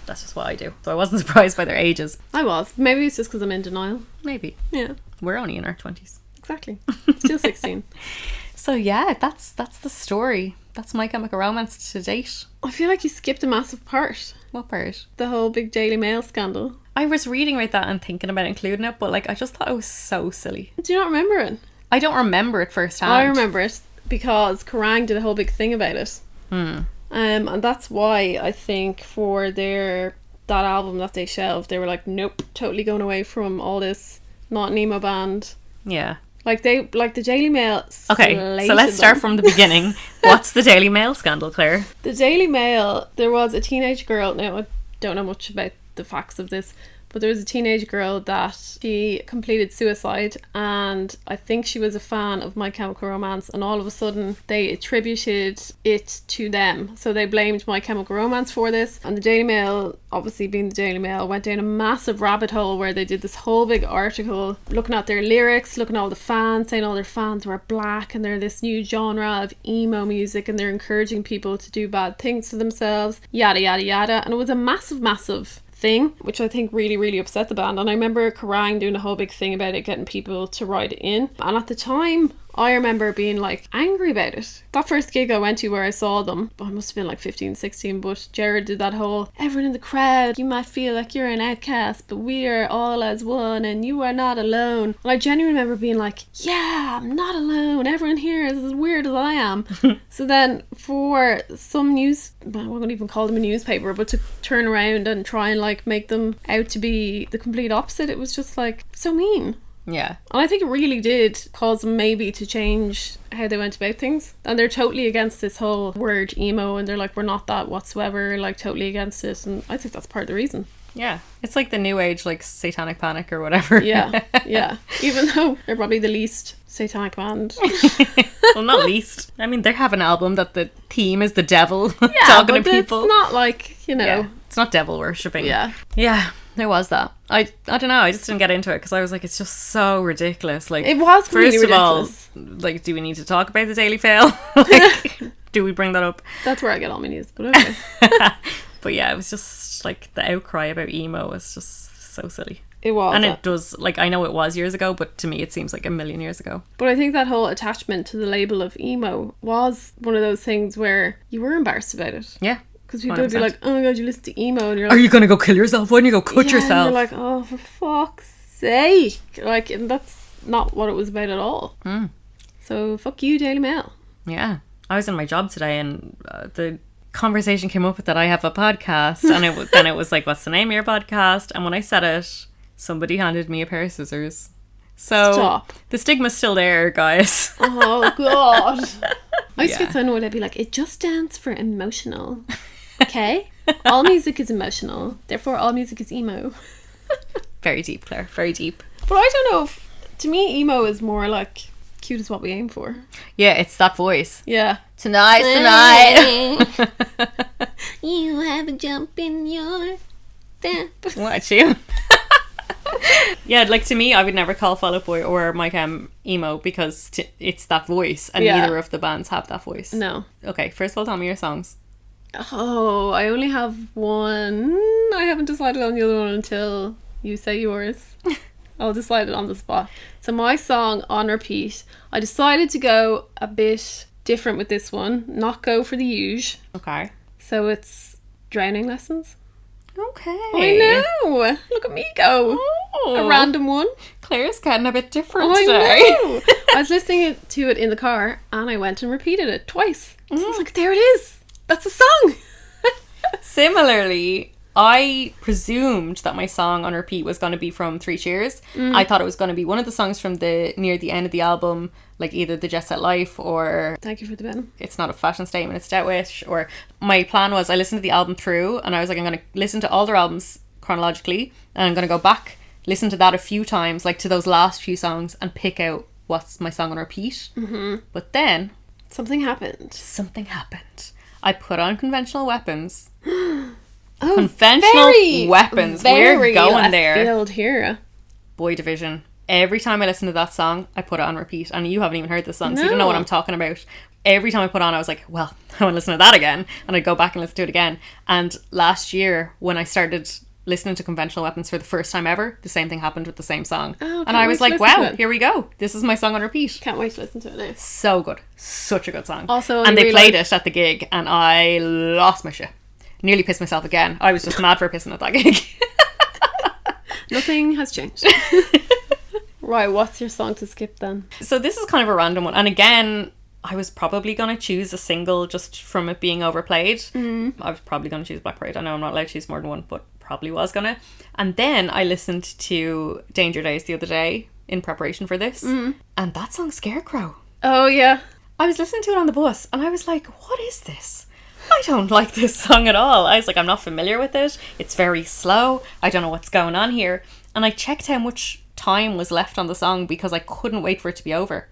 That's just what I do. So I wasn't surprised by their ages. I was. Maybe it's just because I'm in denial. Maybe. Yeah. We're only in our 20s. Exactly. Still 16. So yeah, that's the story. That's My Chemical Romance to date. I feel like you skipped a massive part. What part? The whole big Daily Mail scandal. I was reading about that and thinking about including it, but like I just thought it was so silly. Do you not remember it? I don't remember it firsthand. I remember it because Kerrang did a whole big thing about it. And that's why I think for that album that they shelved, they were like, nope, totally going away from all this, not an emo band. Yeah. Like the Daily Mail. Okay, so let's start from the beginning. What's the Daily Mail scandal, Claire? The Daily Mail, there was a teenage girl. Now, I don't know much about the facts of this, but there was a teenage girl that she completed suicide, and I think she was a fan of My Chemical Romance, and all of a sudden they attributed it to them. So they blamed My Chemical Romance for this, and the Daily Mail, obviously being the Daily Mail, went down a massive rabbit hole where they did this whole big article looking at their lyrics, looking at all the fans, saying all their fans were black and they're this new genre of emo music and they're encouraging people to do bad things to themselves, yada yada yada. And it was a massive thing, which I think really, really upset the band. And I remember Kerrang doing a whole big thing about it, getting people to write it in. And at the time, I remember being like angry about it. That first gig I went to where I saw them, I must have been like 15, 16, but Jared did that whole, everyone in the crowd, you might feel like you're an outcast, but we are all as one and you are not alone. And I genuinely remember being like, yeah, I'm not alone. Everyone here is as weird as I am. So then for some I won't even call them a newspaper, but to turn around and try and like make them out to be the complete opposite, it was just like so mean. Yeah. And I think it really did cause them maybe to change how they went about things. And they're totally against this whole word emo, and they're like, we're not that whatsoever, like totally against it. And I think that's part of the reason. Yeah. It's like the new age, like Satanic Panic or whatever. Yeah. Even though they're probably the least satanic band. Well, not least. I mean, they have an album that the theme is the devil Yeah, talking to people. It's not like, you know. Yeah. It's not devil worshipping. Yeah. Yeah. There was that. I don't know. I just didn't get into it because I was like, it's just so ridiculous. Like, it was completely ridiculous. First of all, like, do we need to talk about the Daily Fail? Like, do we bring that up? That's where I get all my news. But okay. But yeah, it was just like the outcry about emo was just so silly. It was. And it does, like, I know it was years ago, but to me it seems like a million years ago. But I think that whole attachment to the label of emo was one of those things where you were embarrassed about it. Yeah. Because people would be like, oh my god, you listen to emo, and you're like, are you going to go kill yourself? Why don't you go cut yourself? And you're like, oh, for fuck's sake. Like, and that's not what it was about at all. So, fuck you, Daily Mail. Yeah. I was in my job today, and the conversation came up that I have a podcast, and then it was like, what's the name of your podcast? And when I said it, somebody handed me a pair of scissors. So Stop. the stigma's still there, guys. Oh, God. I used to Yeah. get so annoyed. I'd be like, it just stands for emotional. Okay? All music is emotional. Therefore, all music is emo. Very deep, Claire. Very deep. But I don't know if... To me, emo is more like... Cute is what we aim for. Yeah, it's that voice. Yeah. Tonight. You have a jump in your step. What you? Yeah, like to me, I would never call Fall Out Boy or My Chem emo because it's that voice, and Yeah. neither of the bands have that voice. No. Okay, first of all, tell me your songs. Oh, I only have one. I haven't decided on the other one until you say yours. I'll decide it on the spot. So my song on repeat, I decided to go a bit different with this one, not go for the usual. Okay. So it's Drowning Lessons. Okay. I know. Look at me go. Oh, A random one. Claire's getting a bit different I today. know. I was listening to it in the car and I went and repeated it twice. So I was like, there it is. That's a song. Similarly, I presumed that my song on repeat was going to be from Three Cheers. I thought it was going to be one of the songs from the near the end of the album, like either The Jet Set Life or Thank you for the venom. It's Not a Fashion Statement, It's Dead Wish. Or my plan was I listened to the album through and I was like, I'm going to listen to all their albums chronologically and I'm going to go back, listen to that a few times, like to those last few songs, and pick out what's my song on repeat. But then Something happened. something happened. I put on Conventional Weapons. Oh, Conventional Weapons. We're very going left there. field here. Boy Division. Every time I listen to that song, I put it on repeat. And you haven't even heard the song, so you don't know what No. I'm talking about. Every time I put on, I was like, well, I want to listen to that again. And I'd go back and listen to it again. And last year, when I started listening to Conventional Weapons for the first time ever, the same thing happened with the same song. Oh, and can't I wait was to like, listen to wow, it. here we go. This is my song on repeat. Can't wait to listen to it now. So good. Such a good song. Also, and I they played realised- it at the gig and I lost my shit. Nearly pissed myself again. I was just mad for pissing at that gig. Nothing has changed. Right, what's your song to skip then? So this is kind of a random one. And again, I was probably going to choose a single just from it being overplayed. I was probably going to choose Black Parade. I know I'm not allowed to choose more than one, but probably was going to. And then I listened to Danger Days the other day in preparation for this. And that song, Scarecrow. Oh, yeah. I was listening to it on the bus and I was like, what is this? I don't like this song at all. I was like, I'm not familiar with it. It's very slow. I don't know what's going on here. And I checked how much time was left on the song because I couldn't wait for it to be over.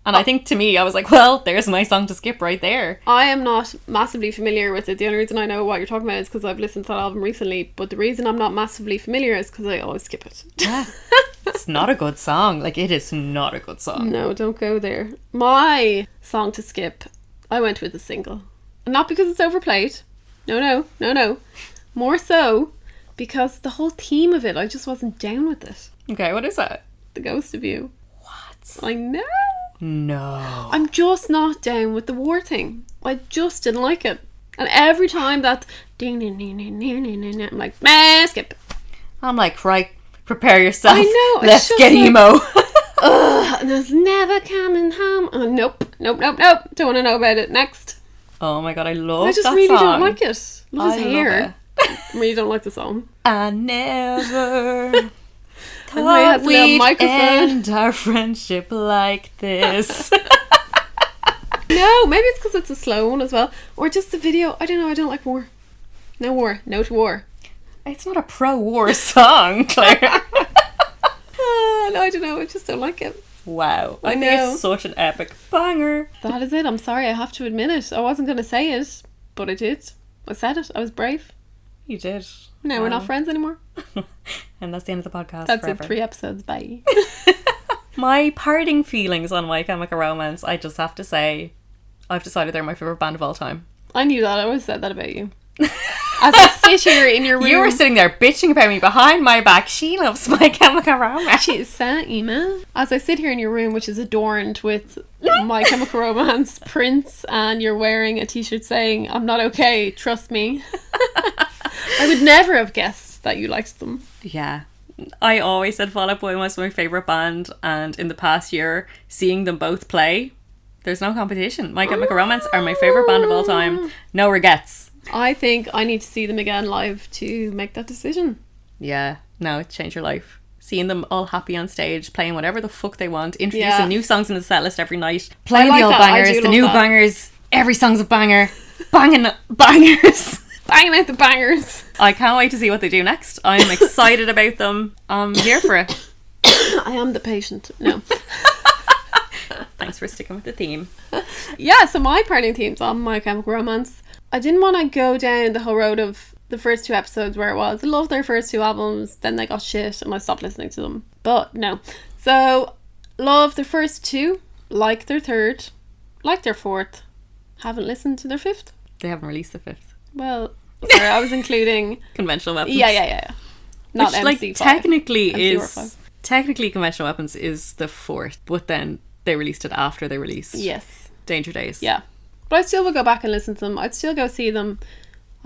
And I think to me, I was like, well, there's my song to skip right there. I am not massively familiar with it. The only reason I know what you're talking about is because I've listened to that album recently. But the reason I'm not massively familiar is because I always skip it. Yeah. It's not a good song. Like, it is not a good song. No, don't go there. My song to skip, I went with a single. Not because it's overplayed. No. More so because the whole theme of it, I just wasn't down with it. Okay, what is that? The Ghost of You. What? I know. No. I'm just not down with the war thing. I just didn't like it. And every time that ding ding ding ding ding ding ding, I'm like, man, skip. I'm like, right, prepare yourself. I know, it's Let's just get like- emo. Ugh, and there's never coming home. Oh, nope. Don't want to know about it. Next. Oh my god, I love I just that really song. don't like it. Love his I love hair. Really don't like the song. I never And now he thought has a little we'd microphone. end our friendship like this. No, maybe it's because it's a slow one as well. Or just the video. I don't know. I don't like war. No war. No to war. It's not a pro-war song, Claire. No, I don't know. I just don't like it. Wow. I think know. it's such an epic banger. That is it. I'm sorry. I have to admit it. I wasn't going to say it, but I did. I said it. I was brave. You did. No, we're not Wow. friends anymore. And that's the end of the podcast That's forever. it. 3 episodes. Bye. My parting feelings on My Chemical Romance, I just have to say, I've decided they're my favourite band of all time. I knew that. I always said that about you. As I sit here in your room. You were sitting there bitching about me behind my back. She loves My Chemical Romance. She's so emo. As I sit here in your room, which is adorned with My Chemical Romance prints, and you're wearing a t-shirt saying, I'm not okay, trust me. I would never have guessed that you liked them. Yeah. I always said Fall Out Boy was my favourite band, and in the past year, seeing them both play, there's no competition. My Chemical Romance are my favourite band of all time. No regrets. I think I need to see them again live to make that decision. Yeah. No, it changed your life. seeing them all happy on stage, playing whatever the fuck they want, introducing Yeah. new songs in the set list every night, playing like the old that. I bangers, do the love new that. bangers, every song's a banger, banging bangers. Banging out the bangers. I can't wait to see what they do next. I'm excited about them. I'm here for it. I am the patient. No. Thanks for sticking with the theme. Yeah, so my parting themes on My Chemical Romance. I didn't want to go down the whole road of the first 2 episodes where it was, I loved their first 2 albums, then they got shit and I stopped listening to them. But no. So, love their first 2, like their 3rd, like their 4th, haven't listened to their 5th. They haven't released the 5th. Well, sorry, I was including... Conventional Weapons. Yeah. Not Which, MC5. technically MC5. Technically Conventional Weapons is the 4th, but then they released it after they released Yes. Danger Days. Yeah. But I still would go back and listen to them. I'd still go see them.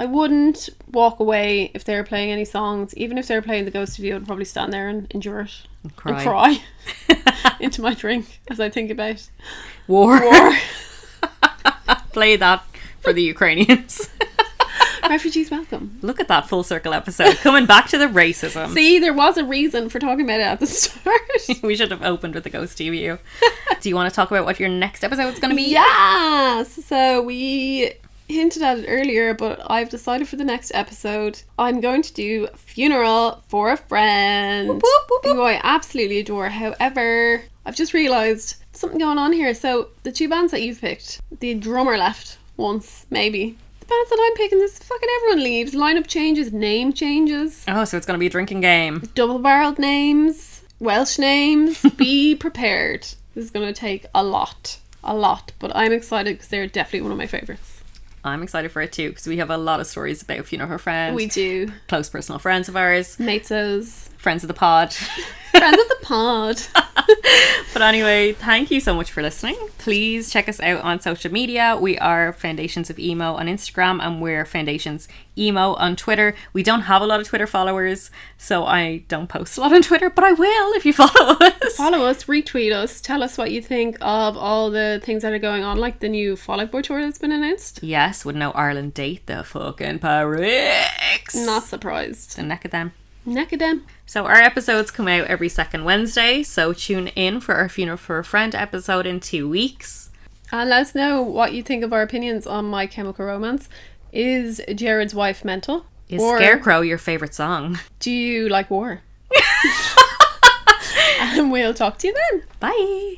I wouldn't walk away if they were playing any songs. Even if they were playing The Ghost of You, I'd probably stand there and endure it. And cry into my drink as I think about War. war. Play that for the Ukrainians. Refugees welcome. Look at that full circle episode. Coming back to the racism. See, there was a reason for talking about it at the start. We should have opened with the Ghost of You. Do you want to talk about what your next episode is going to be? Yes! So we hinted at it earlier, but I've decided for the next episode I'm going to do Funeral for a Friend, Whoop, whoop, whoop, whoop. who I absolutely adore. However, I've just realised something going on here. So the 2 bands that you've picked, the drummer left once, maybe. The bands that I'm picking, this fucking everyone leaves. Lineup changes, name changes, Oh, so it's going to be a drinking game. double-barreled names, Welsh names. Be prepared. This is going to take a lot, but I'm excited because they're definitely one of my favourites. I'm excited for it too, because we have a lot of stories about Funeral for a Friend. We do. Close personal friends of ours. Matesos. Friends of the pod. Friends of the pod. But anyway, thank you so much for listening. Please check us out on social media. We are Foundations of Emo on Instagram, and we're Foundations Emo on Twitter. We don't have a lot of Twitter followers, so I don't post a lot on Twitter, but I will if you follow us. Follow us, retweet us, tell us what you think of all the things that are going on, like the new Fall Out Boy tour that's been announced. Yes, with no Ireland date, the fucking Paris. Not surprised. The neck of them. Neck of them. So our episodes come out every second Wednesday, so tune in for our Funeral for a Friend episode in 2 weeks. And let us know what you think of our opinions on My Chemical Romance. Is Jared's wife mental? Is Or Scarecrow your favourite song? do you like war? And we'll talk to you then. Bye!